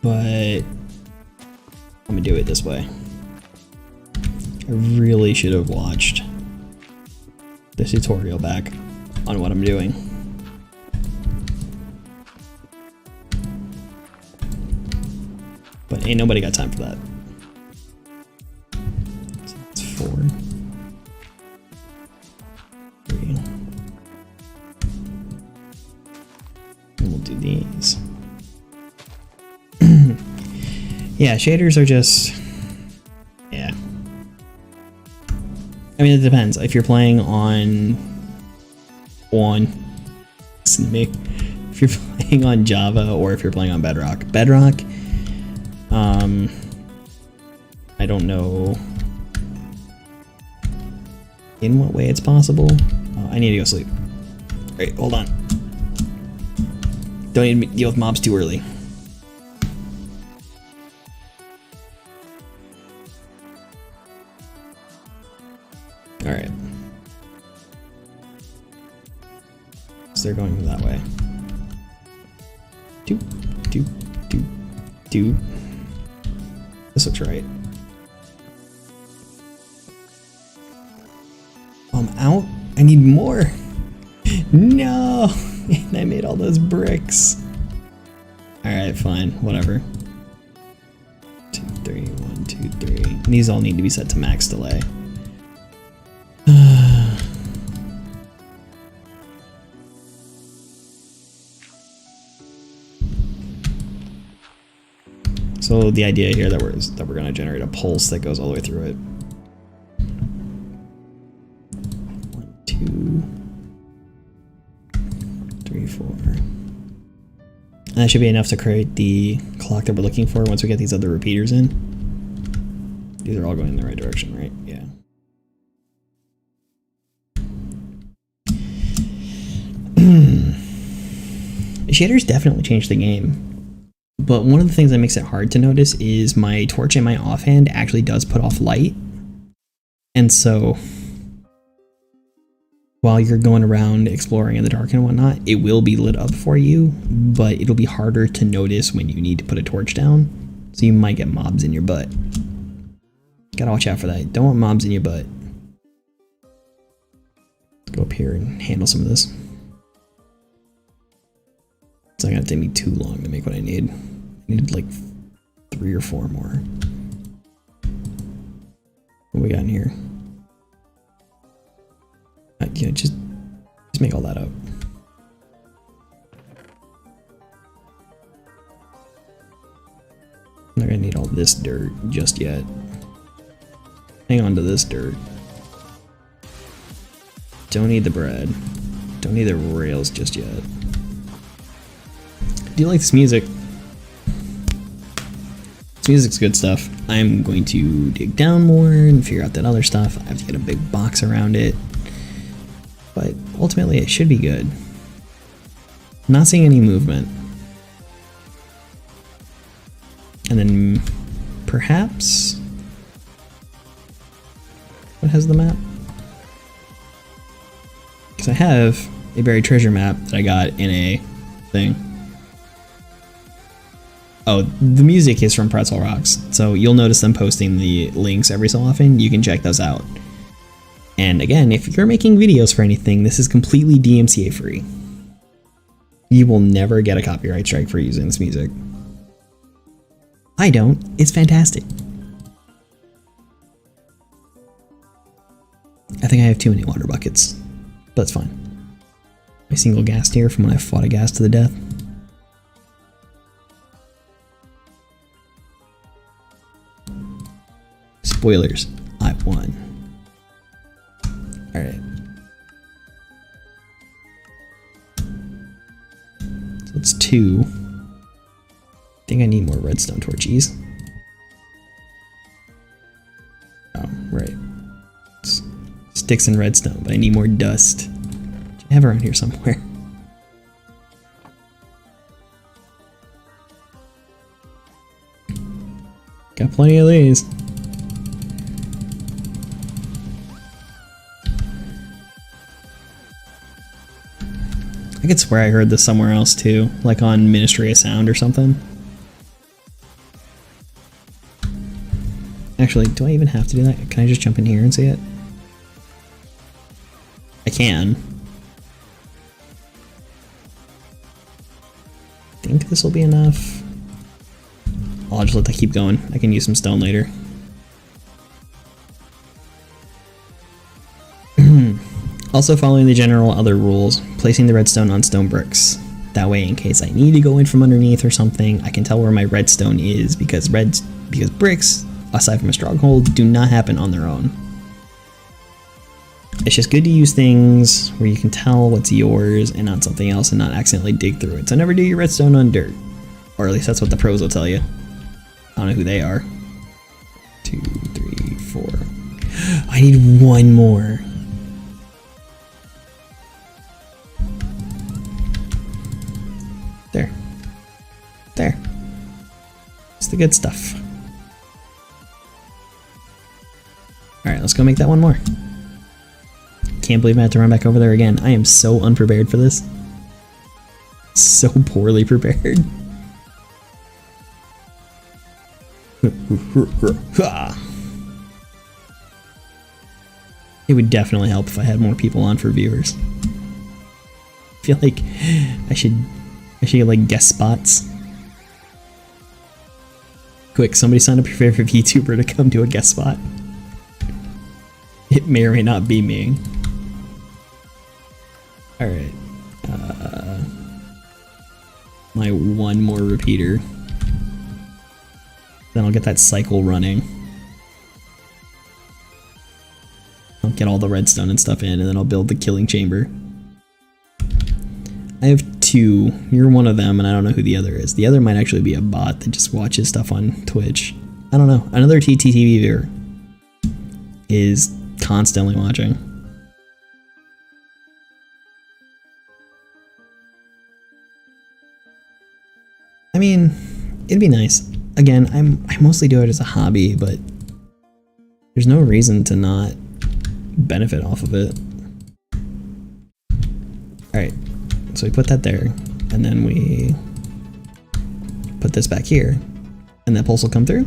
but I'm gonna do it this way. I really should have watched the tutorial back on what I'm doing. But ain't nobody got time for that. So that's 4. 3. And we'll do these. Yeah, shaders are just... yeah. I mean, it depends. If you're playing on... listen to me. If you're playing on Java or if you're playing on Bedrock. Bedrock, I don't know in what way it's possible. I need to go sleep. Alright, hold on. Don't need to deal with mobs too early. Alright. So they're going that way. Do. This looks right. I'm out. I need more. No! And I made all those bricks. Alright, fine. Whatever. 2, 3, 1, 2, 3. And these all need to be set to max delay. So the idea here that we're going to generate a pulse that goes all the way through it. 1, 2, 3, 4. And that should be enough to create the clock that we're looking for once we get these other repeaters in. These are all going in the right direction, right? Yeah. Shaders definitely changed the game. But one of the things that makes it hard to notice is my torch in my offhand actually does put off light. And so while you're going around exploring in the dark and whatnot, it will be lit up for you, but it'll be harder to notice when you need to put a torch down. So you might get mobs in your butt. Gotta watch out for that. Don't want mobs in your butt. Let's go up here and handle some of this. It's not gonna take me too long to make what I need. I need like 3 or 4 more. What we got in here? Yeah, just make all that up. I'm not gonna need all this dirt just yet. Hang on to this dirt. Don't need the bread. Don't need the rails just yet. Do you like this music? This music's good stuff. I'm going to dig down more and figure out that other stuff. I have to get a big box around it. But ultimately it should be good. I'm not seeing any movement. And then perhaps... what has the map? Because I have a buried treasure map that I got in a thing. Oh, the music is from Pretzel Rocks, so you'll notice them posting the links every so often. You can check those out. And again, if you're making videos for anything, this is completely DMCA free. You will never get a copyright strike for using this music. I don't. It's fantastic. I think I have too many water buckets, but that's fine. My single ghast here from when I fought a ghast to the death. Spoilers, I won. Alright. So it's 2. I think I need more redstone torches. Oh, right. It's sticks and redstone, but I need more dust. Which I have around here somewhere. Got plenty of these. I could swear I heard this somewhere else too, like on Ministry of Sound or something. Actually, do I even have to do that? Can I just jump in here and see it? I can. I think this will be enough. I'll just let that keep going. I can use some stone later. Also following the general other rules, placing the redstone on stone bricks. That way, in case I need to go in from underneath or something, I can tell where my redstone is because bricks, aside from a stronghold, do not happen on their own. It's just good to use things where you can tell what's yours and not something else and not accidentally dig through it. So never do your redstone on dirt. Or at least that's what the pros will tell you. I don't know who they are. 2, 3, 4. I need one more. There. There. It's the good stuff. Alright, let's go make that one more. Can't believe I have to run back over there again. I am so unprepared for this. So poorly prepared. It would definitely help if I had more people on for viewers. I feel like I should get like guest spots. Quick, somebody sign up your favorite VTuber to come to a guest spot. It may or may not be me. Alright. My one more repeater. Then I'll get that cycle running. I'll get all the redstone and stuff in, and then I'll build the killing chamber. I have 2. You're one of them, and I don't know who the other is. The other might actually be a bot that just watches stuff on Twitch. I don't know. Another TTTV viewer is constantly watching. I mean, it'd be nice. Again, I mostly do it as a hobby, but there's no reason to not benefit off of it. Alright, so we put that there, and then we put this back here, and that pulse will come through.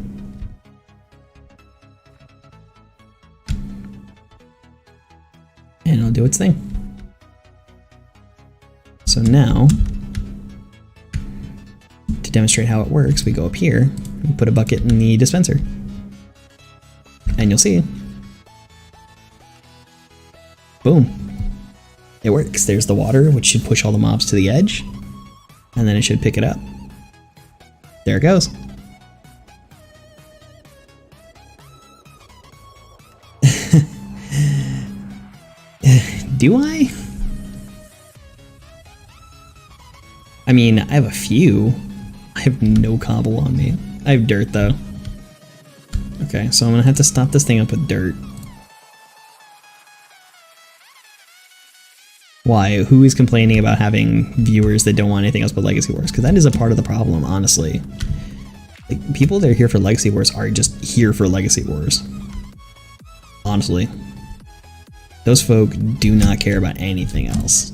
And it'll do its thing. So now, to demonstrate how it works, we go up here, we put a bucket in the dispenser. And you'll see. Boom. It works. There's the water, which should push all the mobs to the edge. And then it should pick it up. There it goes. Do I? I mean, I have a few. I have no cobble on me. I have dirt though. Okay, so I'm gonna have to stop this thing up with dirt. Why? Who is complaining about having viewers that don't want anything else but Legacy Wars? Because that is a part of the problem, honestly. Like, people that are here for Legacy Wars are just here for Legacy Wars. Honestly. Those folk do not care about anything else.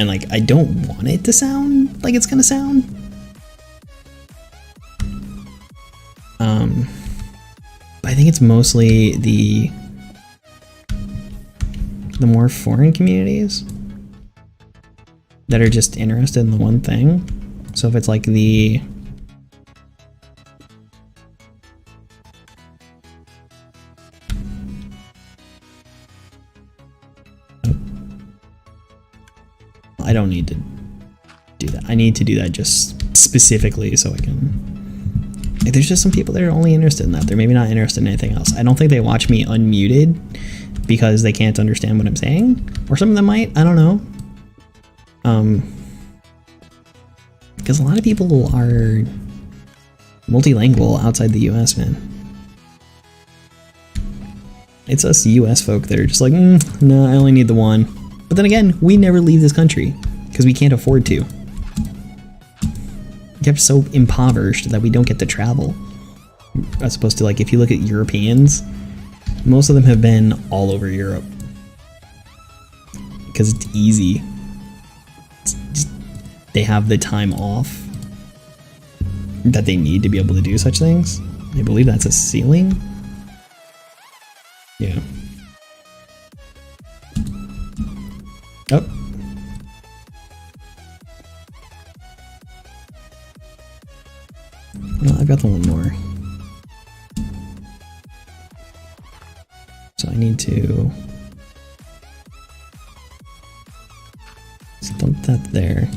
And like, I don't want it to sound like it's gonna sound. But I think it's mostly the more foreign communities that are just interested in the one thing. So if it's like the I don't need to do that. I need to do that just specifically so I can... Like, there's just some people that are only interested in that. They're maybe not interested in anything else. I don't think they watch me unmuted because they can't understand what I'm saying. Or some of them might. I don't know. Because a lot of people are multilingual outside the US, man. It's us US folk that are just like, no, I only need the one. But then again, we never leave this country because we can't afford to. kept so impoverished that we don't get to travel. As opposed to, like, if you look at Europeans, most of them have been all over Europe. Because it's easy. They have the time off that they need to be able to do such things. I believe that's a ceiling. Yeah. Oh. Well, I've got the one more. So I need to dump that there.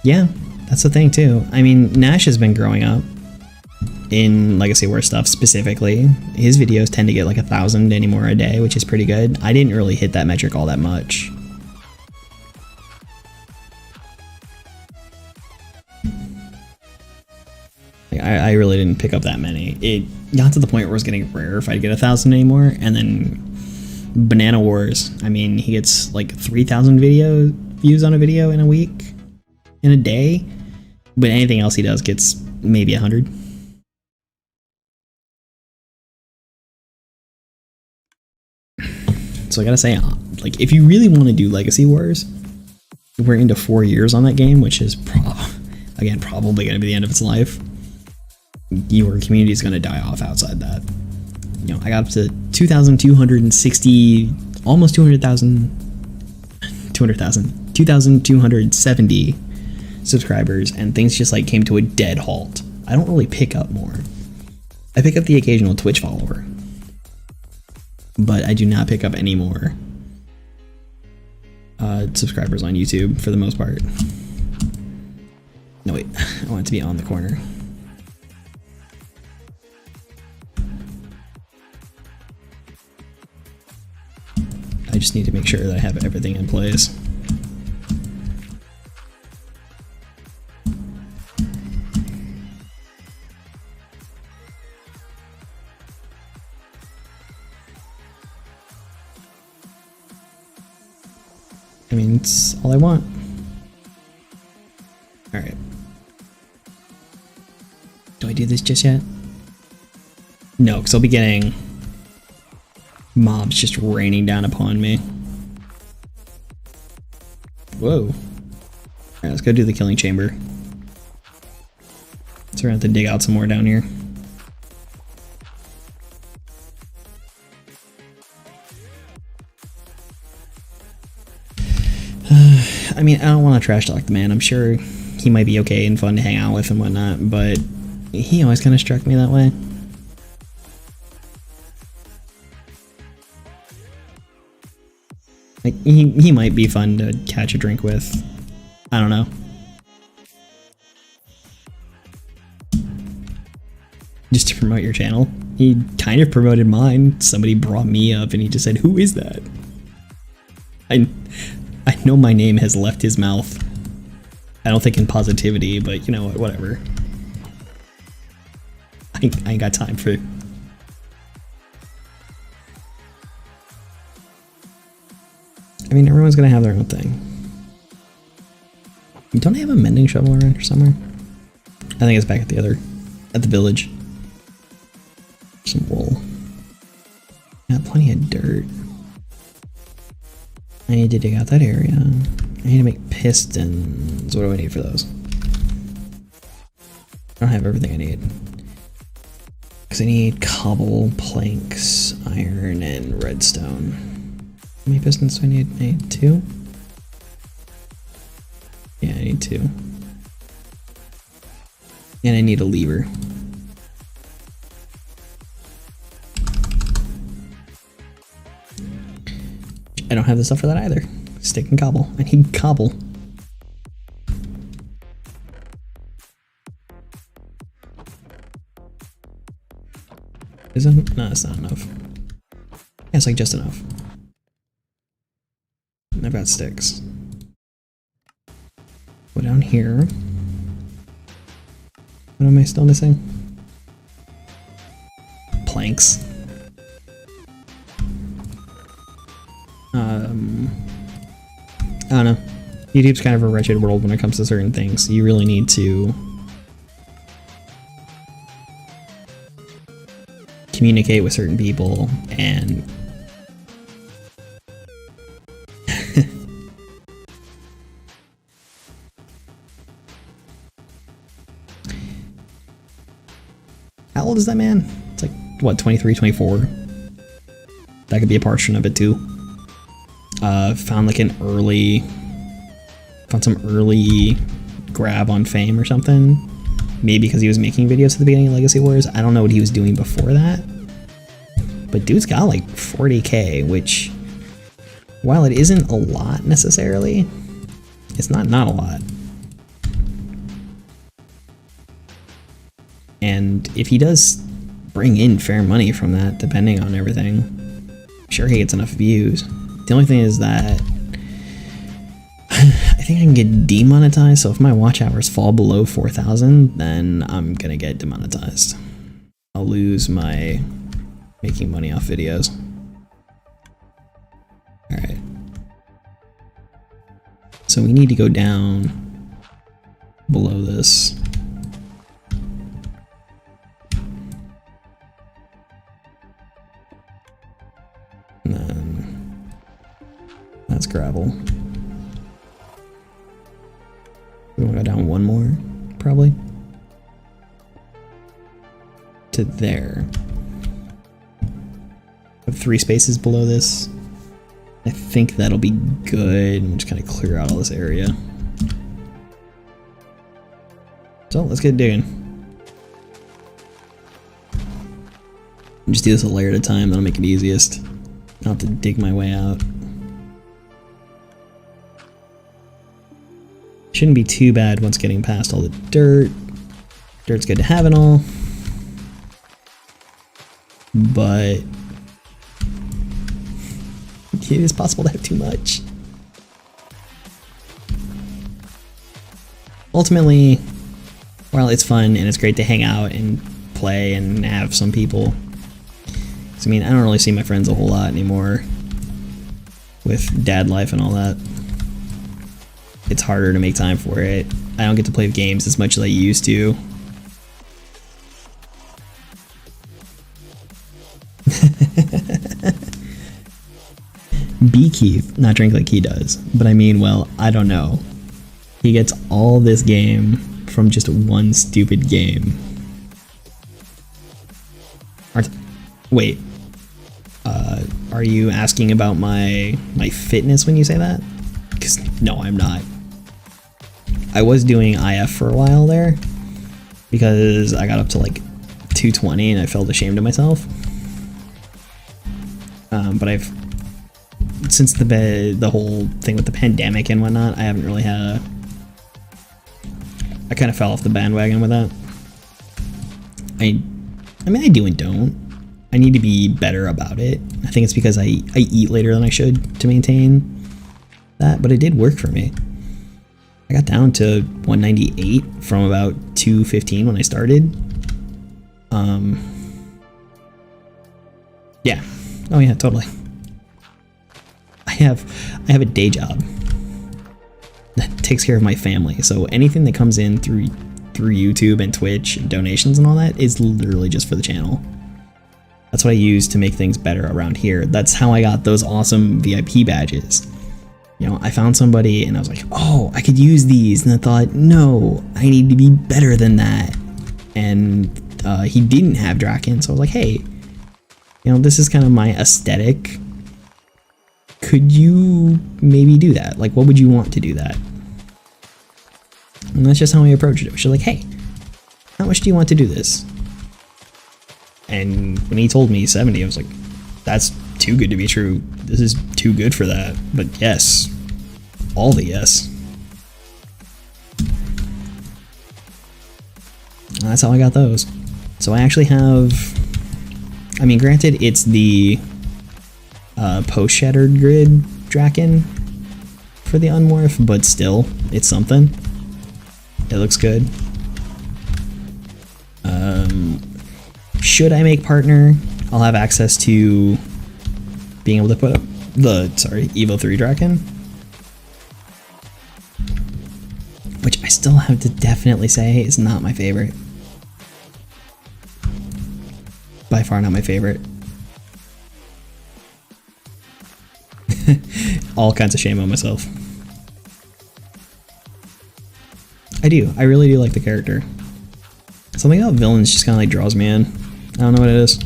Yeah, that's the thing too. I mean, Nash has been growing up in Legacy War stuff specifically. His videos tend to get like 1,000 anymore a day, which is pretty good. I didn't really hit that metric all that much. I really didn't pick up that many. It got to the point where it was getting rare if I'd get 1,000 anymore, and then Banana Wars. I mean, he gets like 3,000 views on a video in a week, in a day, but anything else he does gets maybe 100. So I gotta say, like, if you really want to do Legacy Wars, we're into 4 years on that game, which is again probably gonna be the end of its life. Your community is gonna die off outside that. You know, I got up to 2,260, almost 2,270 subscribers, and things just like came to a dead halt. I don't really pick up more. I pick up the occasional Twitch follower, but I do not pick up any more subscribers on YouTube for the most part. No wait, I want it to be on the corner. I just need to make sure that I have everything in place. I mean, it's all I want. Alright. Do I do this just yet? No, because I'll be getting mobs just raining down upon me. Whoa. Alright, let's go do the killing chamber. So we're gonna have to dig out some more down here. I mean, I don't want to trash talk the man. I'm sure he might be okay and fun to hang out with and whatnot, but he always kind of struck me that way. Like, he might be fun to catch a drink with. I don't know. Just to promote your channel. He kind of promoted mine. Somebody brought me up and he just said, "Who is that?" I know my name has left his mouth. I don't think in positivity, but you know what, whatever. I ain't got time for... I mean, everyone's gonna have their own thing. Don't I have a mending shovel around here somewhere? I think it's back at the village. Some wool. Got plenty of dirt. I need to dig out that area. I need to make pistons. What do I need for those? I don't have everything I need. Because I need cobble, planks, iron, and redstone. How many pistons do I need? I need 2? Yeah, I need 2. And I need a lever. I don't have the stuff for that either. Stick and cobble. I need cobble. Is it? No, it's not enough. Yeah, it's like just enough. I've got sticks. Go down here. What am I still missing? Planks. I don't know. YouTube's kind of a wretched world when it comes to certain things. You really need to communicate with certain people and how old is that man? It's like, what, 23, 24? That could be a portion of it too. Found some early grab on fame or something. Maybe because he was making videos at the beginning of Legacy Wars. I don't know what he was doing before that. But dude's got like 40k, which, while it isn't a lot necessarily, it's not a lot. And if he does bring in fair money from that, depending on everything, I'm sure he gets enough views. The only thing is that I think I can get demonetized, so if my watch hours fall below 4,000, then I'm gonna get demonetized. I'll lose my making money off videos. Alright. So we need to go down below this. And then that's gravel. We want to go down one more, probably. To there. Have 3 spaces below this. I think that'll be good. And just kind of clear out all this area. So let's get digging. And just do this a layer at a time, that'll make it easiest. I'll have to dig my way out. Shouldn't be too bad once getting past all the dirt. Dirt's good to have and all. But it is possible to have too much. Ultimately, while it's fun and it's great to hang out and play and have some people, I mean, I don't really see my friends a whole lot anymore with dad life and all that. It's harder to make time for it. I don't get to play games as much as I used to. Be Keith, not drink like he does. But I mean, well, I don't know. He gets all this game from just one stupid game. Wait. Are you asking about my fitness when you say that? Because no, I'm not. I was doing IF for a while there because I got up to like 220 and I felt ashamed of myself. But since the whole thing with the pandemic and whatnot, I haven't really had I kind of fell off the bandwagon with that. I mean, I do and don't. I need to be better about it. I think it's because I eat later than I should to maintain that, but it did work for me. I got down to 198 from about 215 when I started. Yeah. Oh yeah, totally. I have a day job that takes care of my family, so anything that comes in through YouTube and Twitch and donations and all that is literally just for the channel. That's what I use to make things better around here. That's how I got those awesome VIP badges. You know, I found somebody and I was like, oh, I could use these. And I thought, no, I need to be better than that. And he didn't have Draken, so I was like, hey, you know, this is kind of my aesthetic. Could you maybe do that? Like, what would you want to do that? And that's just how I approached it. She's like, hey, how much do you want to do this? And when he told me 70, I was like, that's too good to be true. This is too good for that. But yes, all the yes. And that's how I got those. So I actually have, I mean, granted, it's the post-shattered grid Draken for the unmorph, but still, it's something. It looks good. Should I make partner, I'll have access to being able to put up the, Evo 3 Draken. I still have to definitely say it's not my favorite. By far not my favorite. All kinds of shame on myself. I do. I really do like the character. Something about villains just kind of like draws me in. I don't know what it is.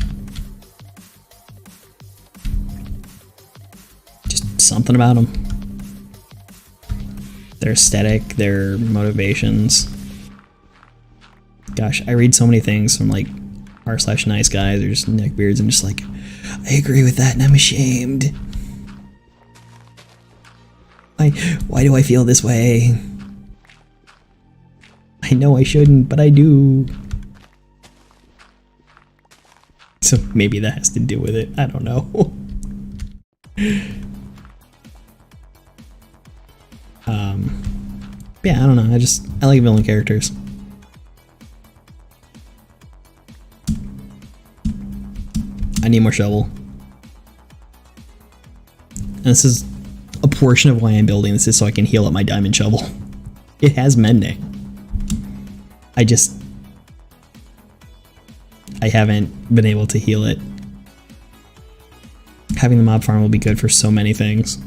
Just something about them. Their aesthetic, their motivations. Gosh, I read so many things from like r/nice guys or just neckbeards and just like, I agree with that and I'm ashamed. Why do I feel this way? I know I shouldn't, but I do. So maybe that has to do with it. I don't know. Yeah, I don't know. I like villain characters. I need more shovel. And this is a portion of why I'm building this, is so I can heal up my diamond shovel. It has mending. I haven't been able to heal it. Having the mob farm will be good for so many things.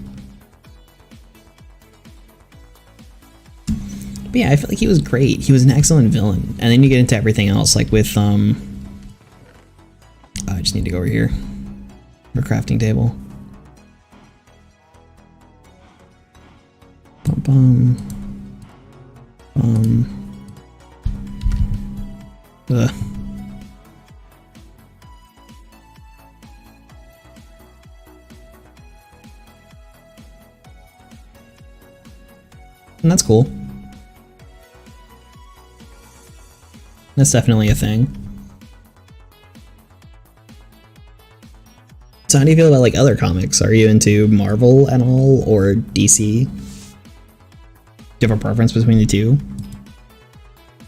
But yeah, I feel like he was great. He was an excellent villain. And then you get into everything else, like with, I just need to go over here. Our crafting table. Ugh. And that's cool. That's definitely a thing. So how do you feel about like other comics? Are you into Marvel at all or DC? Do you have a preference between the two?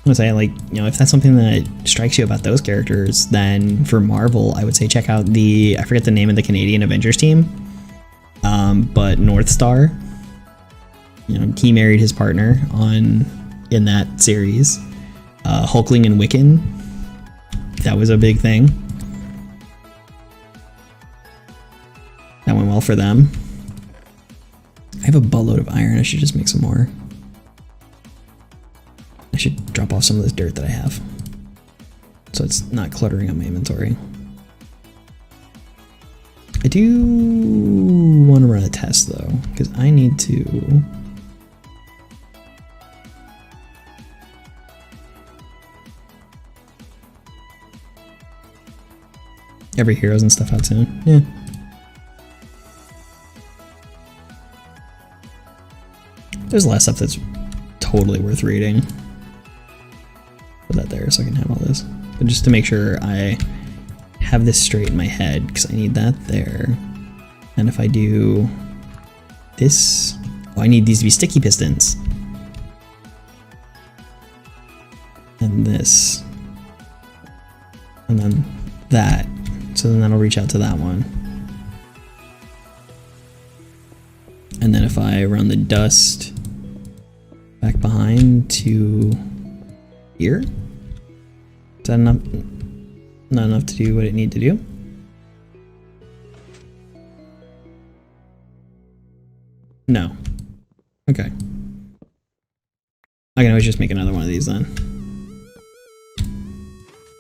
I would say, like, you know, if that's something that strikes you about those characters, then for Marvel, I would say check out I forget the name of the Canadian Avengers team, but North Star. You know, he married his partner in that series. Hulkling and Wiccan, that was a big thing. That went well for them. I have a buttload of iron, I should just make some more. I should drop off some of this dirt that I have, so it's not cluttering up my inventory. I do want to run a test though, because I need to... Every heroes and stuff out soon. Yeah. There's a lot of stuff that's totally worth reading. Put that there so I can have all this. But just to make sure I have this straight in my head, because I need that there. And if I do this... Oh, I need these to be sticky pistons. And this. And then that. So then that'll reach out to that one. And then if I run the dust back behind to here, is that enough? Not enough to do what it needs to do? No. Okay. I can always just make another one of these then.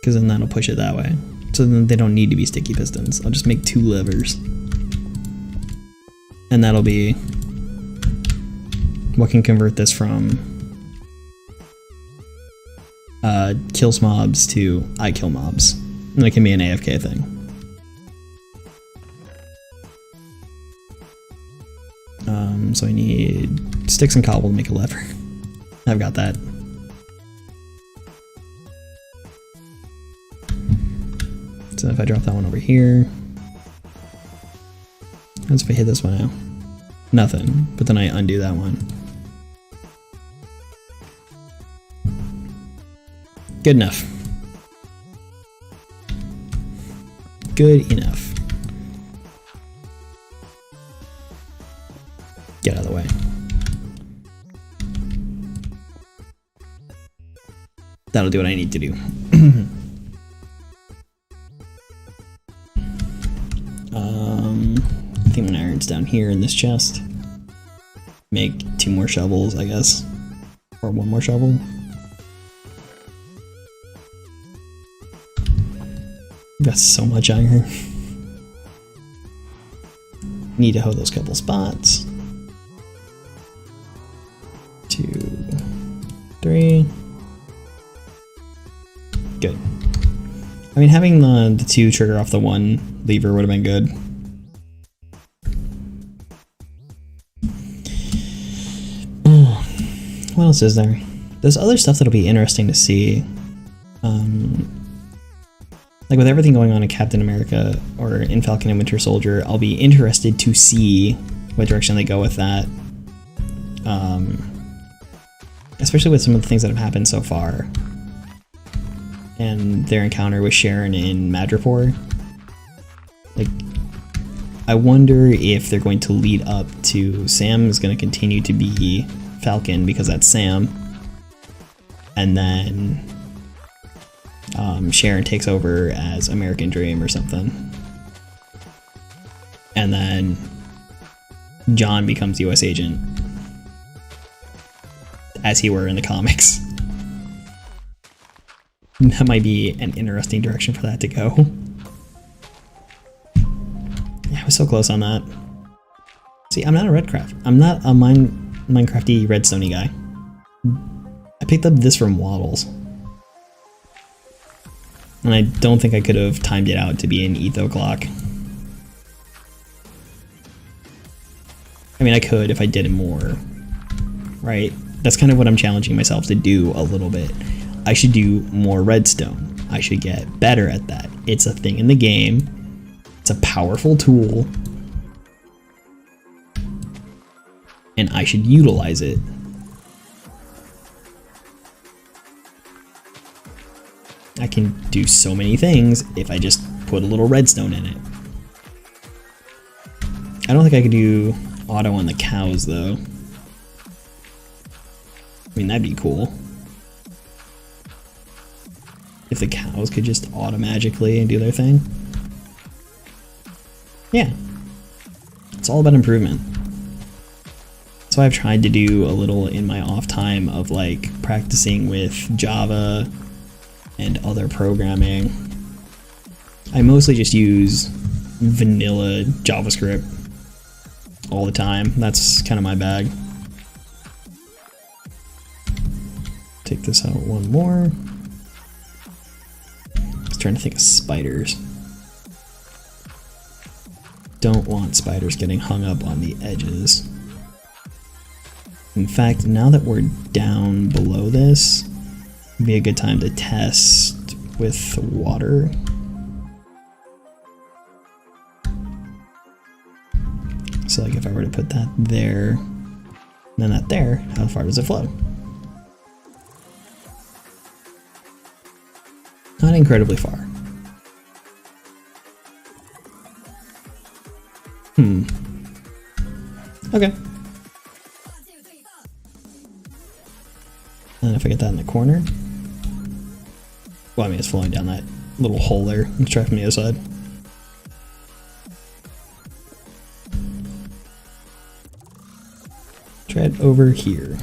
Because then that'll push it that way. So then they don't need to be sticky pistons. I'll just make 2 levers. And that'll be what can convert this from kills mobs to I kill mobs. And it can be an AFK thing. So I need sticks and cobble to make a lever. I've got that. So if I drop that one over here, that's if I hit this one out. Nothing, but then I undo that one. Good enough. Good enough. Get out of the way. That'll do what I need to do. I think my iron's down here in this chest. Make 2 more shovels, I guess. Or 1 more shovel. Got so much iron. Need to hoe those couple spots. 2, 3. Good. I mean, having the 2 trigger off the 1 lever would have been good. What else is there? There's other stuff that'll be interesting to see. Like with everything going on in Captain America or in Falcon and Winter Soldier, I'll be interested to see what direction they go with that. Especially with some of the things that have happened so far. And their encounter with Sharon in Madripoor. Like, I wonder if they're going to lead up to Sam is going to continue to be Falcon because that's Sam. And then Sharon takes over as American Dream or something. And then John becomes US Agent. As he were in the comics. That might be an interesting direction for that to go. Yeah, I was so close on that. See, I'm not a Redcraft. I'm not a Minecrafty Redstone-y guy. I picked up this from Waddles. And I don't think I could have timed it out to be an etho clock. I mean, I could if I did it more. Right? That's kind of what I'm challenging myself to do a little bit. I should do more redstone. I should get better at that. It's a thing in the game. It's a powerful tool. And I should utilize it. I can do so many things if I just put a little redstone in it. I don't think I could do auto on the cows though. I mean, that'd be cool. If the cows could just auto-magically do their thing. Yeah. It's all about improvement. That's why I've tried to do a little in my off time of like practicing with Java and other programming. I mostly just use vanilla JavaScript all the time. That's kind of my bag. Take this out 1 more. Trying to think of spiders. Don't want spiders getting hung up on the edges. In fact, now that we're down below this, it'd be a good time to test with water. So like if I were to put that there, and then that there, how far does it flow? Not incredibly far. Okay. And if I get that in the corner. Well, I mean, it's flowing down that little hole there. Let's try from the other side. Try it over here.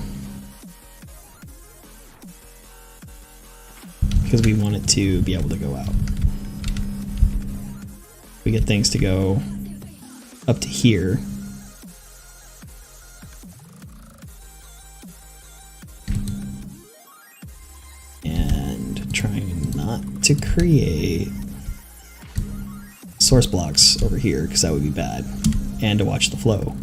Because we want it to be able to go out. We get things to go up to here. And trying not to create source blocks over here, because that would be bad. And to watch the flow.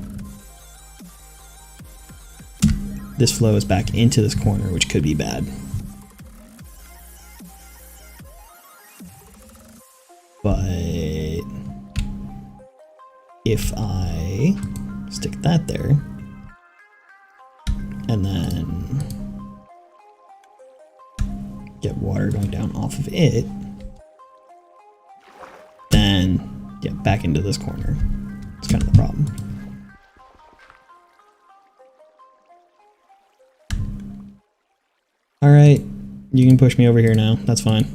This flows back into this corner, which could be bad. But if I stick that there, and then get water going down off of it, then get back into this corner. It's kind of the problem. All right, You can push me over here now. That's fine.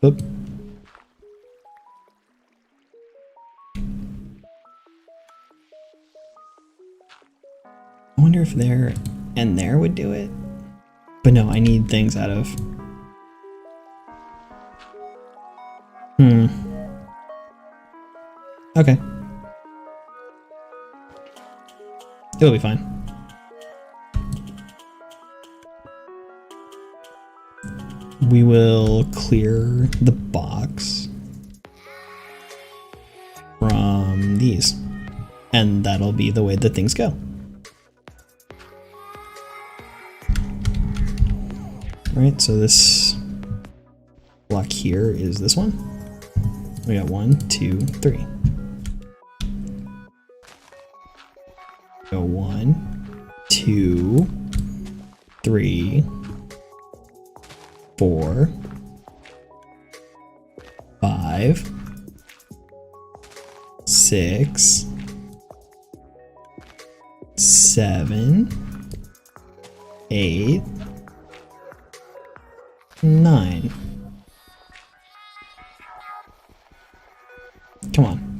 Oop. I wonder if there and there would do it. But no, I need things out of... Okay. It'll be fine. We will clear the box from these. And that'll be the way that things go. Alright, so this block here is this one. We got 1, 2, 3. Go 1, 2, 3, 4, 5, 6, 7, 8, 9. Come on.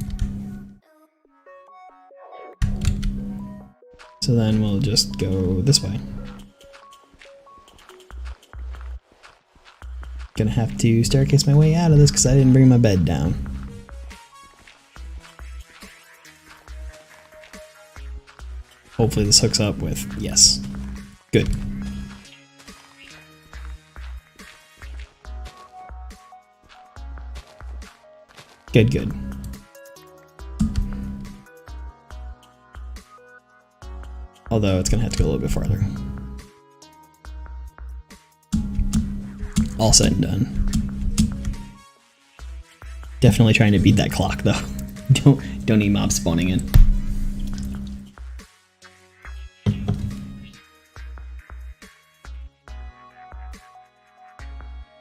So then we'll just go this way. Gonna have to staircase my way out of this because I didn't bring my bed down. Hopefully this hooks up with, yes. Good. Good, good. Although it's gonna have to go a little bit farther. All said and done. Definitely trying to beat that clock though. Don't need mobs spawning in.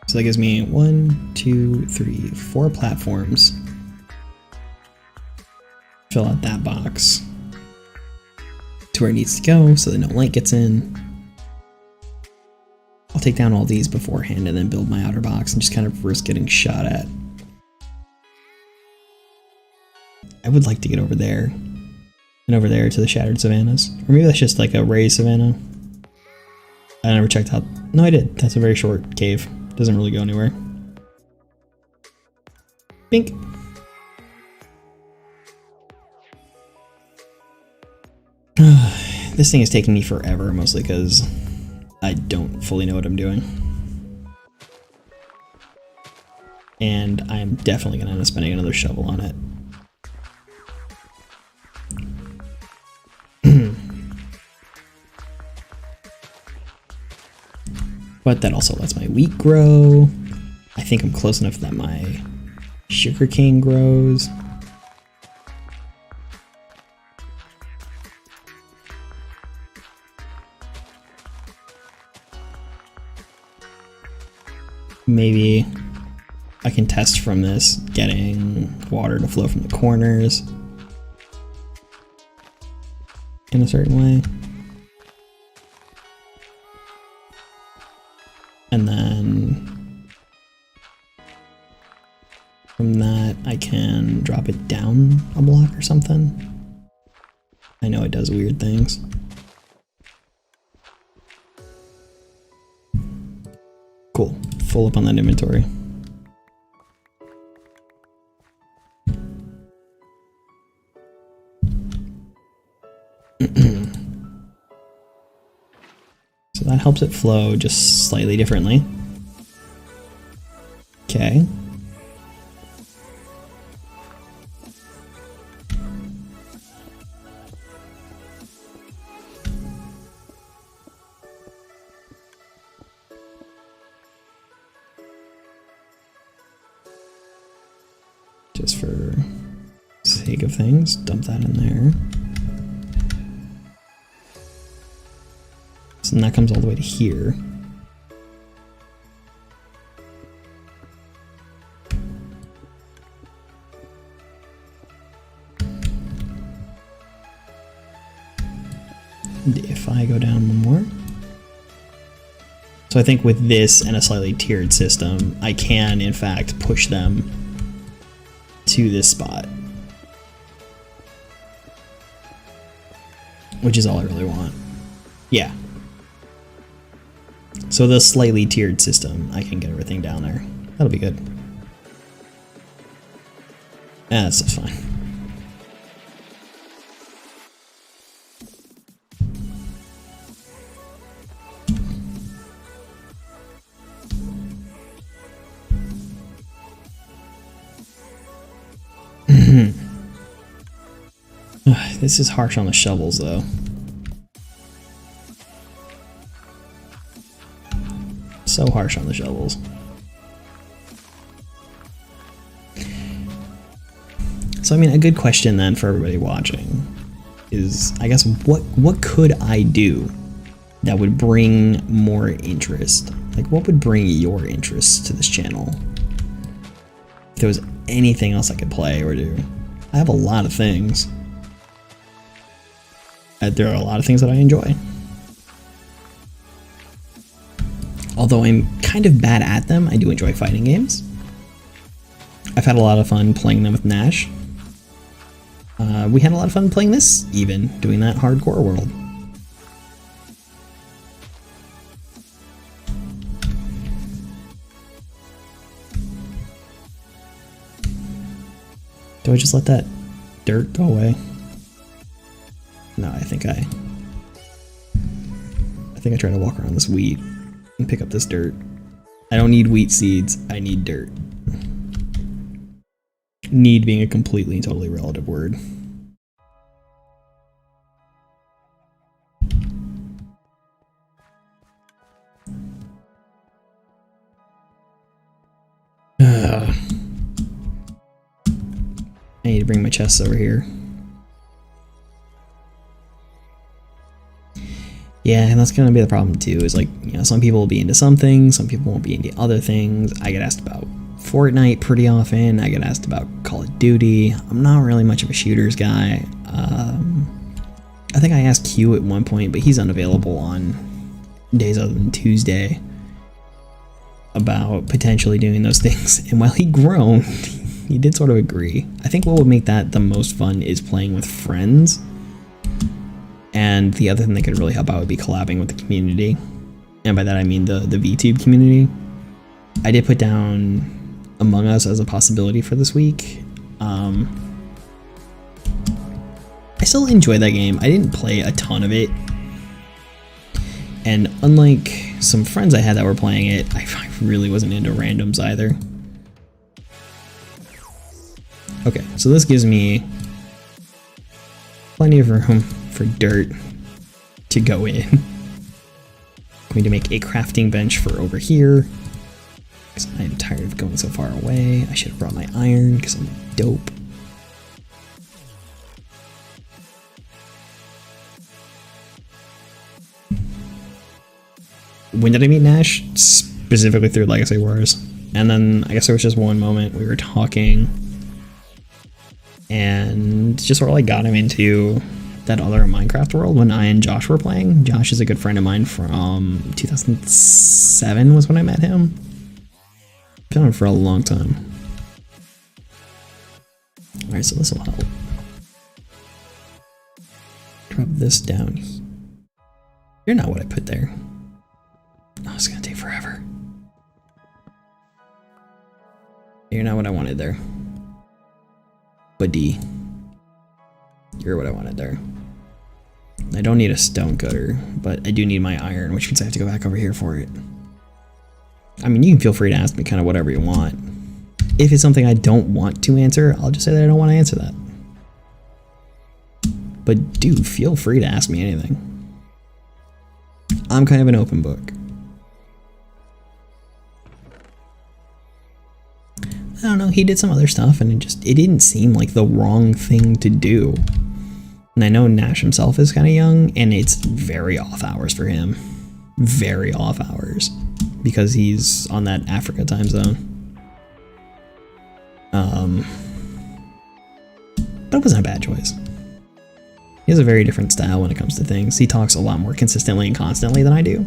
So that gives me 1, 2, 3, 4 platforms. Fill out that box to where it needs to go so that no light gets in. I'll take down all these beforehand and then build my outer box and just kind of risk getting shot at. I would like to get over there and over there to the Shattered Savannas. Or maybe that's just like a raised savanna. I never checked out. No, I did. That's a very short cave. Doesn't really go anywhere. Bink. This thing is taking me forever, mostly because I don't fully know what I'm doing. And I'm definitely going to end up spending another shovel on it. But that also lets my wheat grow. I think I'm close enough that my sugarcane grows. Maybe I can test from this getting water to flow from the corners in a certain way. And then from that, I can drop it down a block or something. I know it does weird things. Cool, full up on that inventory. So that helps it flow just slightly differently. Okay. Just for sake of things, dump that in there. So that comes all the way to here. if I go down one more. So I think with this and a slightly tiered system, I can in fact push them to this spot, which is all I really want. Yeah. So the slightly tiered system, I can get everything down there. That'll be good. That's just fine. This is harsh on the shovels, though. So harsh on the shovels. So I mean, a good question then for everybody watching is, I guess, what could I do that would bring more interest? Like, what would bring your interest to this channel? If there was anything else I could play or do. I have a lot of things. There are a lot of things that I enjoy. Although I'm kind of bad at them, I do enjoy fighting games. I've had a lot of fun playing them with Nash. We had a lot of fun playing this, even, doing that hardcore world. Do I just let that dirt go away? No, I think I try to walk around this wheat and pick up this dirt. I don't need wheat seeds, I need dirt. Need being a completely and totally relative word. I need to bring my chests over here. Yeah, and that's gonna be the problem too, is like, you know, some people will be into some things, some people won't be into other things. I get asked about Fortnite pretty often, I get asked about Call of Duty. I'm not really much of a shooters guy. I think I asked Q at one point, but he's unavailable on days other than Tuesday, about potentially doing those things. And while he groaned, he did sort of agree. I think what would make that the most fun is playing with friends. And the other thing that could really help out would be collabing with the community. And by that I mean the VTube community. I did put down Among Us as a possibility for this week. I still enjoy that game. I didn't play a ton of it. And unlike some friends I had that were playing it, I really wasn't into randoms either. Okay, so this gives me plenty of room for dirt to go in. I'm going to make a crafting bench for over here, because I am tired of going so far away. I should have brought my iron, because I'm dope. When did I meet Nash? Specifically through Legacy Wars. And then I guess there was just one moment we were talking and just sort of like got him into that other Minecraft world when I and Josh were playing. Josh is a good friend of mine from 2007 was when I met him. Been on him for a long time. Alright, so this will help. Drop this down. You're not what I put there. Oh, it's gonna take forever. You're not what I wanted there. But D. You're what I wanted there. I don't need a stone cutter, but I do need my iron, which means I have to go back over here for it. I mean, you can feel free to ask me kind of whatever you want. If it's something I don't want to answer, I'll just say that I don't want to answer that. But do feel free to ask me anything. I'm kind of an open book. I don't know, he did some other stuff and it didn't seem like the wrong thing to do. And I know Nash himself is kind of young and it's very off hours for him. Very off hours. Because he's on that Africa time zone. But it wasn't a bad choice. He has a very different style when it comes to things. He talks a lot more consistently and constantly than I do,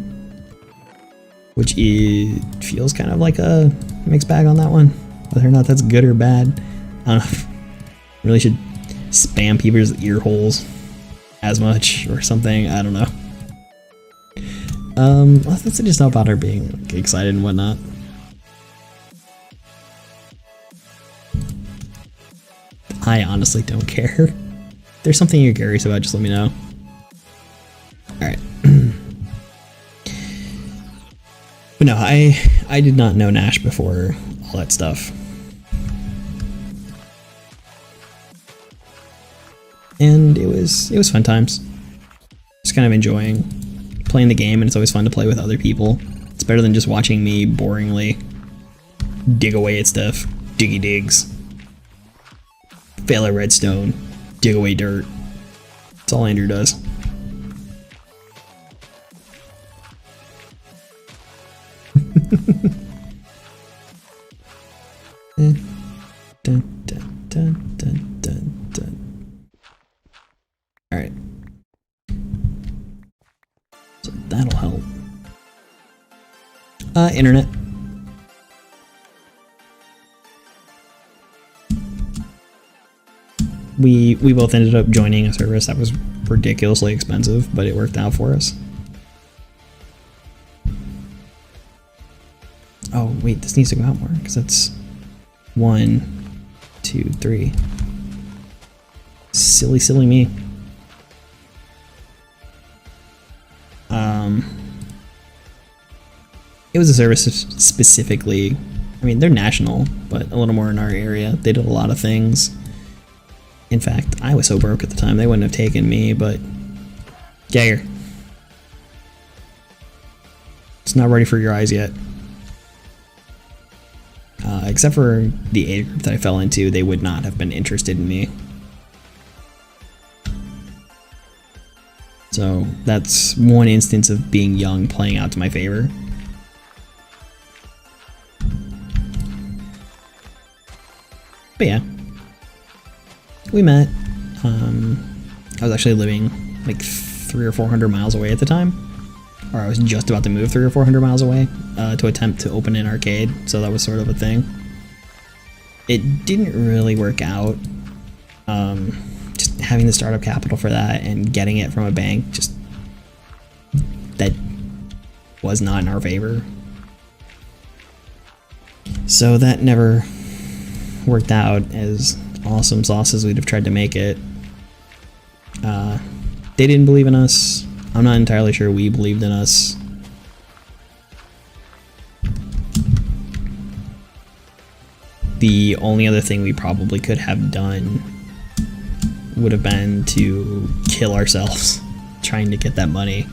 which feels kind of like a mixed bag on that one. Whether or not that's good or bad, I don't know. If really should spam people's ear holes as much or something. I don't know. Let's just not about her being like, excited and whatnot. I honestly don't care. If there's something you're curious about, just let me know. Alright. But no, I did not know Nash before all that stuff. And it was fun times. Just kind of enjoying playing the game, and it's always fun to play with other people. It's better than just watching me boringly dig away at stuff. Diggy digs. Fail at redstone. Dig away dirt. That's all Andrew does. Dun, dun, dun, dun, dun, dun. Alright. So that'll help. Internet. We both ended up joining a service that was ridiculously expensive, but it worked out for us. Oh wait, this needs to go out more because it's 1, 2, 3. Silly me. It was a service specifically. I mean, they're national, but a little more in our area. They did a lot of things. In fact, I was so broke at the time, they wouldn't have taken me, but Gayer. It's not ready for your eyes yet. Except for the age group that I fell into, they would not have been interested in me. So that's one instance of being young playing out to my favor. But yeah, we met. I was actually living like 300 or 400 miles away at the time, or I was just about to move 300 or 400 miles away to attempt to open an arcade, so that was sort of a thing. It didn't really work out. Just having the startup capital for that and getting it from a bank, just that was not in our favor. So that never worked out as awesome sauce as we'd have tried to make it. They didn't believe in us. I'm not entirely sure we believed in us. The only other thing we probably could have done would have been to kill ourselves trying to get that money.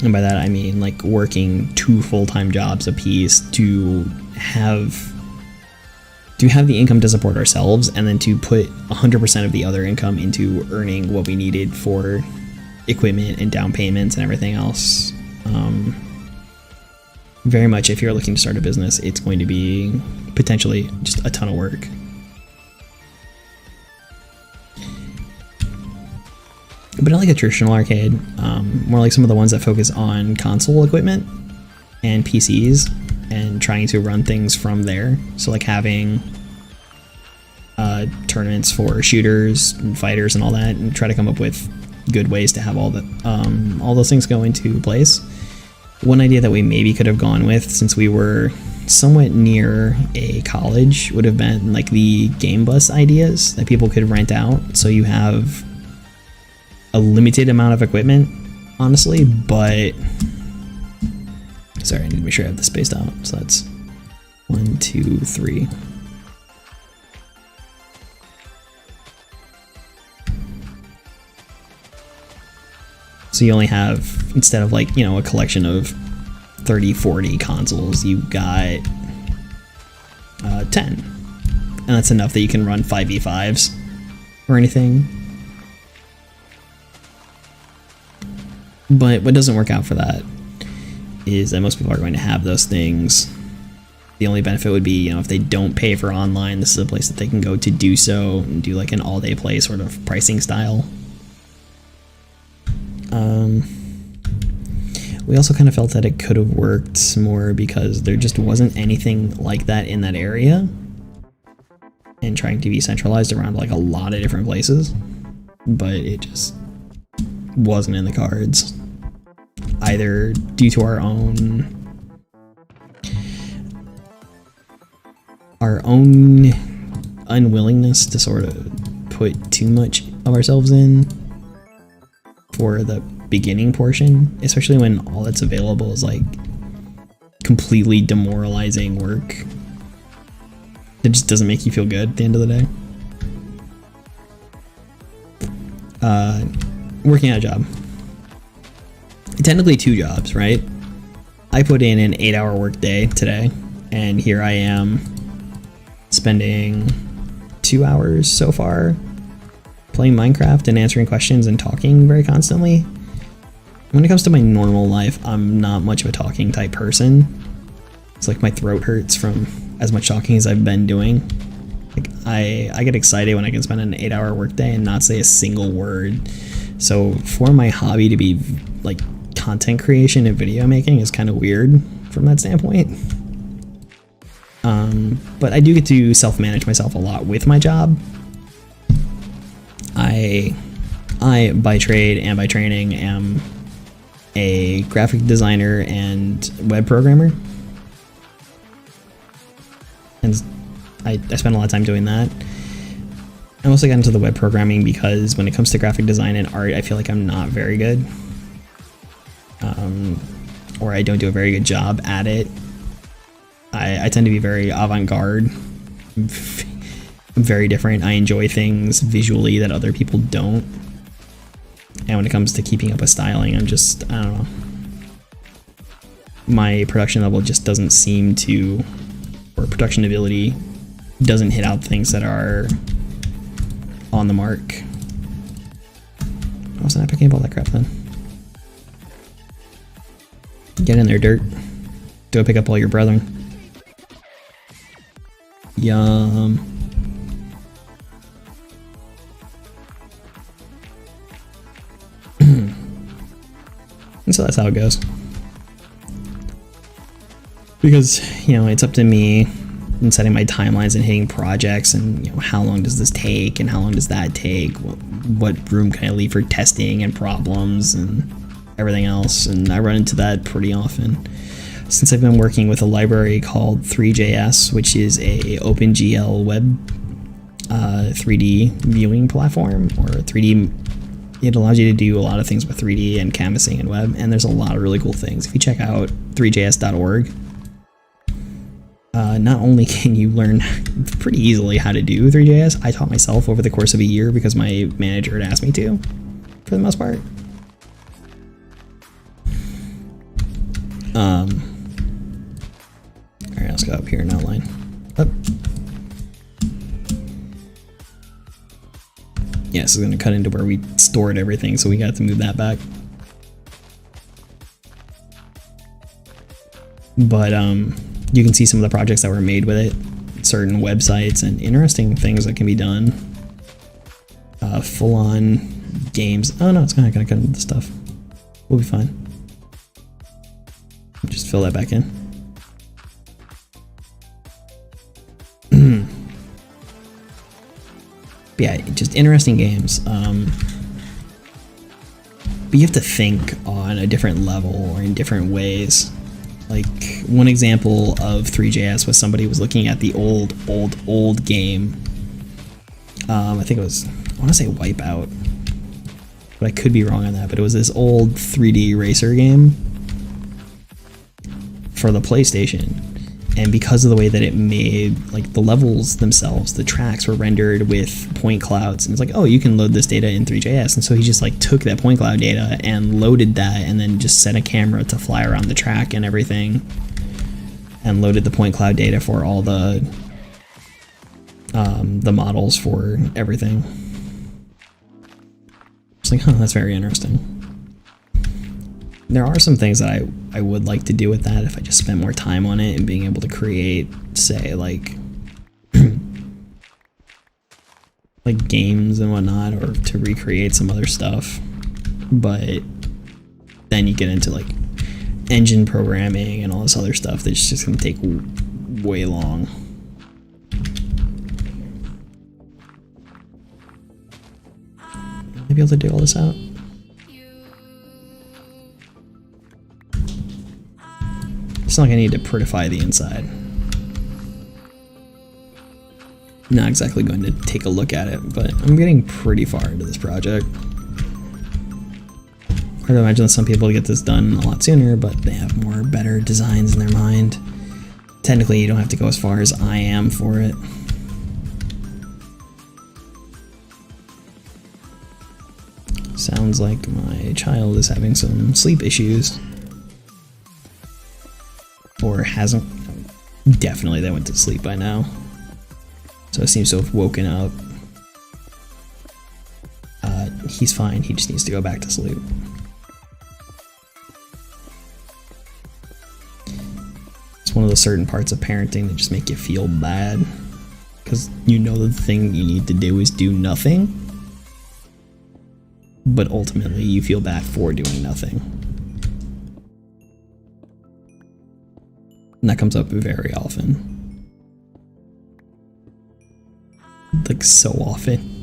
And by that I mean like working 2 full-time jobs apiece to have the income to support ourselves, and then to put 100% of the other income into earning what we needed for equipment and down payments and everything else. Very much, if you're looking to start a business, it's going to be potentially just a ton of work. But not like a traditional arcade, more like some of the ones that focus on console equipment and PCs and trying to run things from there. So like having tournaments for shooters and fighters and all that, and try to come up with good ways to have all those things go into place. One idea that we maybe could have gone with, since we were somewhat near a college, would have been like the game bus ideas that people could rent out. So you have a limited amount of equipment, honestly, but sorry, I need to make sure I have this spaced out. So that's 1, 2, 3. So you only have, instead of like, you know, a collection of 30, 40 consoles, you got 10. And that's enough that you can run 5v5s or anything. But what doesn't work out for that is that most people are going to have those things The only benefit would be, you know, if they don't pay for online, this is a place that they can go to do so and do like an all-day play sort of pricing style. We also kind of felt that it could have worked more because there just wasn't anything like that in that area, and trying to be centralized around like a lot of different places, but it just wasn't in the cards, either due to our own unwillingness to sort of put too much of ourselves in for the beginning portion, especially when all that's available is like completely demoralizing work that just doesn't make you feel good at the end of the day. Working at a job. Technically 2 jobs, right? I put in an 8-hour work day today, and here I am spending 2 hours so far playing Minecraft and answering questions and talking very constantly. When it comes to my normal life, I'm not much of a talking type person. It's like my throat hurts from as much talking as I've been doing. Like I get excited when I can spend an 8-hour workday and not say a single word. So for my hobby to be like content creation and video making is kind of weird from that standpoint. But I do get to self-manage myself a lot with my job. I by trade and by training am a graphic designer and web programmer, and I spend a lot of time doing that. I mostly got into the web programming because when it comes to graphic design and art, I feel like I'm not very good, or I don't do a very good job at it. I tend to be very avant-garde. I'm very different. I enjoy things visually that other people don't. And when it comes to keeping up with styling, I don't know. My production level just doesn't seem to, or production ability doesn't hit out things that are on the mark. I was not picking up all that crap then. Get in there, dirt. Go pick up all your brethren. Yum. And so that's how it goes. Because, you know, it's up to me in setting my timelines and hitting projects, and, you know, how long does this take and how long does that take? What room can I leave for testing and problems and everything else? And I run into that pretty often. Since I've been working with a library called 3JS, which is a OpenGL web 3D viewing platform, or 3D. It allows you to do a lot of things with 3D and canvassing and web, and there's a lot of really cool things. If you check out 3js.org, not only can you learn pretty easily how to do 3JS, I taught myself over the course of a year because my manager had asked me to, for the most part. Alright, let's go up here and outline. Up. Yeah, this is going to cut into where we stored everything, so we got to move that back. But you can see some of the projects that were made with it, certain websites, and interesting things that can be done. Full-on games. Oh no, it's not going to cut into the stuff. We'll be fine. Just fill that back in. But yeah, just interesting games. But you have to think on a different level or in different ways. Like, one example of 3JS was somebody was looking at the old game. I think it was, I want to say Wipeout, but I could be wrong on that. But it was this old 3D racer game for the PlayStation. And because of the way that it made, like, the levels themselves, the tracks were rendered with point clouds. And it's like, oh, you can load this data in 3JS. And so he just, like, took that point cloud data and loaded that, and then just set a camera to fly around the track and everything. And loaded the point cloud data for all the models for everything. It's like, huh, that's very interesting. There are some things that I would like to do with that if I just spent more time on it and being able to create, say, like like games and whatnot, or to recreate some other stuff. But then you get into like engine programming and all this other stuff that's just gonna take way long. Maybe able to do all this out. It's not like I need to prettify the inside. Not exactly going to take a look at it, but I'm getting pretty far into this project. Hard to imagine that some people get this done a lot sooner, but they have more better designs in their mind. Technically, you don't have to go as far as I am for it. Sounds like my child is having some sleep issues. Or hasn't. Definitely they went to sleep by now. So it seems to have woken up. He's fine, he just needs to go back to sleep. It's one of those certain parts of parenting that just make you feel bad. Because you know the thing you need to do is do nothing. But ultimately you feel bad for doing nothing. And that comes up very often. Like, so often.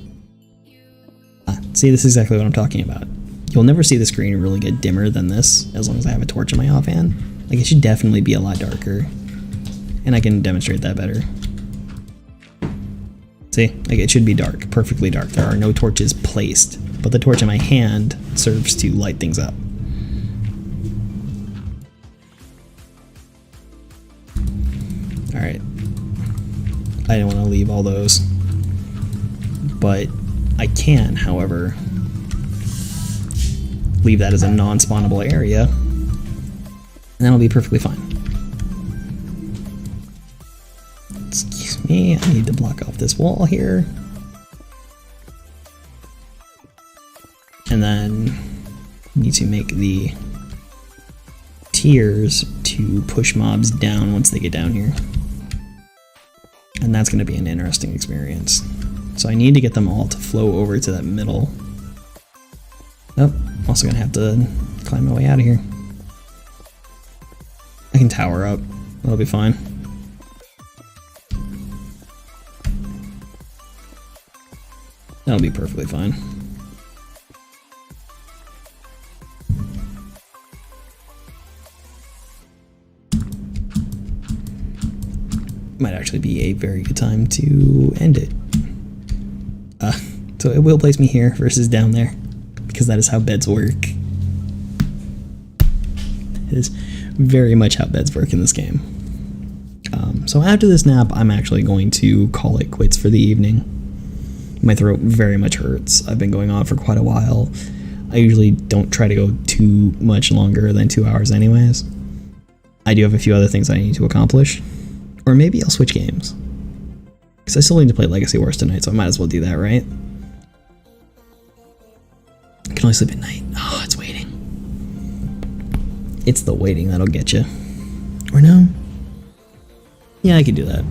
See, this is exactly what I'm talking about. You'll never see the screen really get dimmer than this, as long as I have a torch in my offhand. Like, it should definitely be a lot darker. And I can demonstrate that better. See? Like, it should be dark, perfectly dark. There are no torches placed, but the torch in my hand serves to light things up. Alright. I didn't want to leave all those. But I can, however, leave that as a non-spawnable area, and that'll be perfectly fine. Excuse me, I need to block off this wall here. And then need to make the tiers to push mobs down once they get down here. And that's going to be an interesting experience. So I need to get them all to flow over to that middle. Nope, I'm also going to have to climb my way out of here. I can tower up, that'll be fine. That'll be perfectly fine. Might actually be a very good time to end it. So it will place me here versus down there, because that is how beds work. It is very much how beds work in this game. So after this nap, I'm actually going to call it quits for the evening. My throat very much hurts. I've been going on for quite a while. I usually don't try to go too much longer than 2 hours anyways. I do have a few other things I need to accomplish. Or maybe I'll switch games. Because I still need to play Legacy Wars tonight, so I might as well do that, right? I can only sleep at night. Oh, it's waiting. It's the waiting that'll get you. Or no? Yeah, I could do that.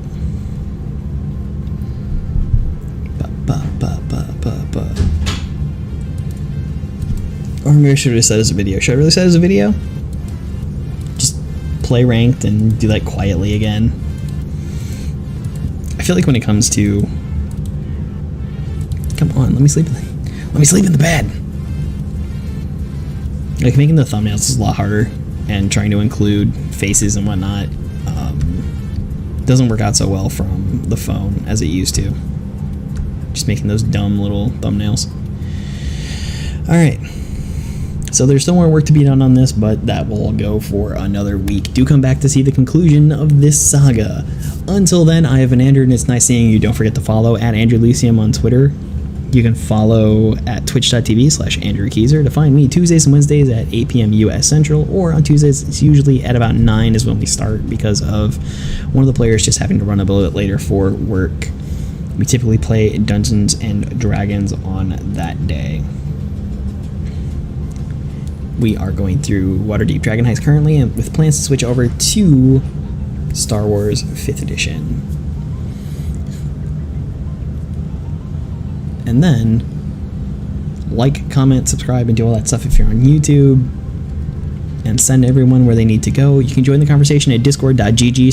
Or maybe I should really set as a video. Should I really set as a video? Just play ranked and do that quietly again. I feel like when it comes to... Come on, let me sleep in the bed! Like, making the thumbnails is a lot harder, and trying to include faces and whatnot doesn't work out so well from the phone as it used to. Just making those dumb little thumbnails. Alright. So there's still more work to be done on this, but that will go for another week. Do come back to see the conclusion of this saga. Until then, I have been Andrew, and it's nice seeing you. Don't forget to follow at AndrewLucium on Twitter. You can follow at twitch.tv/AndrewKeyser to find me Tuesdays and Wednesdays at 8 p.m. US Central, or on Tuesdays it's usually at about 9 is when we start because of one of the players just having to run a little bit later for work. We typically play Dungeons and Dragons on that day. We are going through Waterdeep Dragon Heist currently, and with plans to switch over to Star Wars 5th Edition. And then, like, comment, subscribe, and do all that stuff if you're on YouTube. And send everyone where they need to go. You can join the conversation at discord.gg/.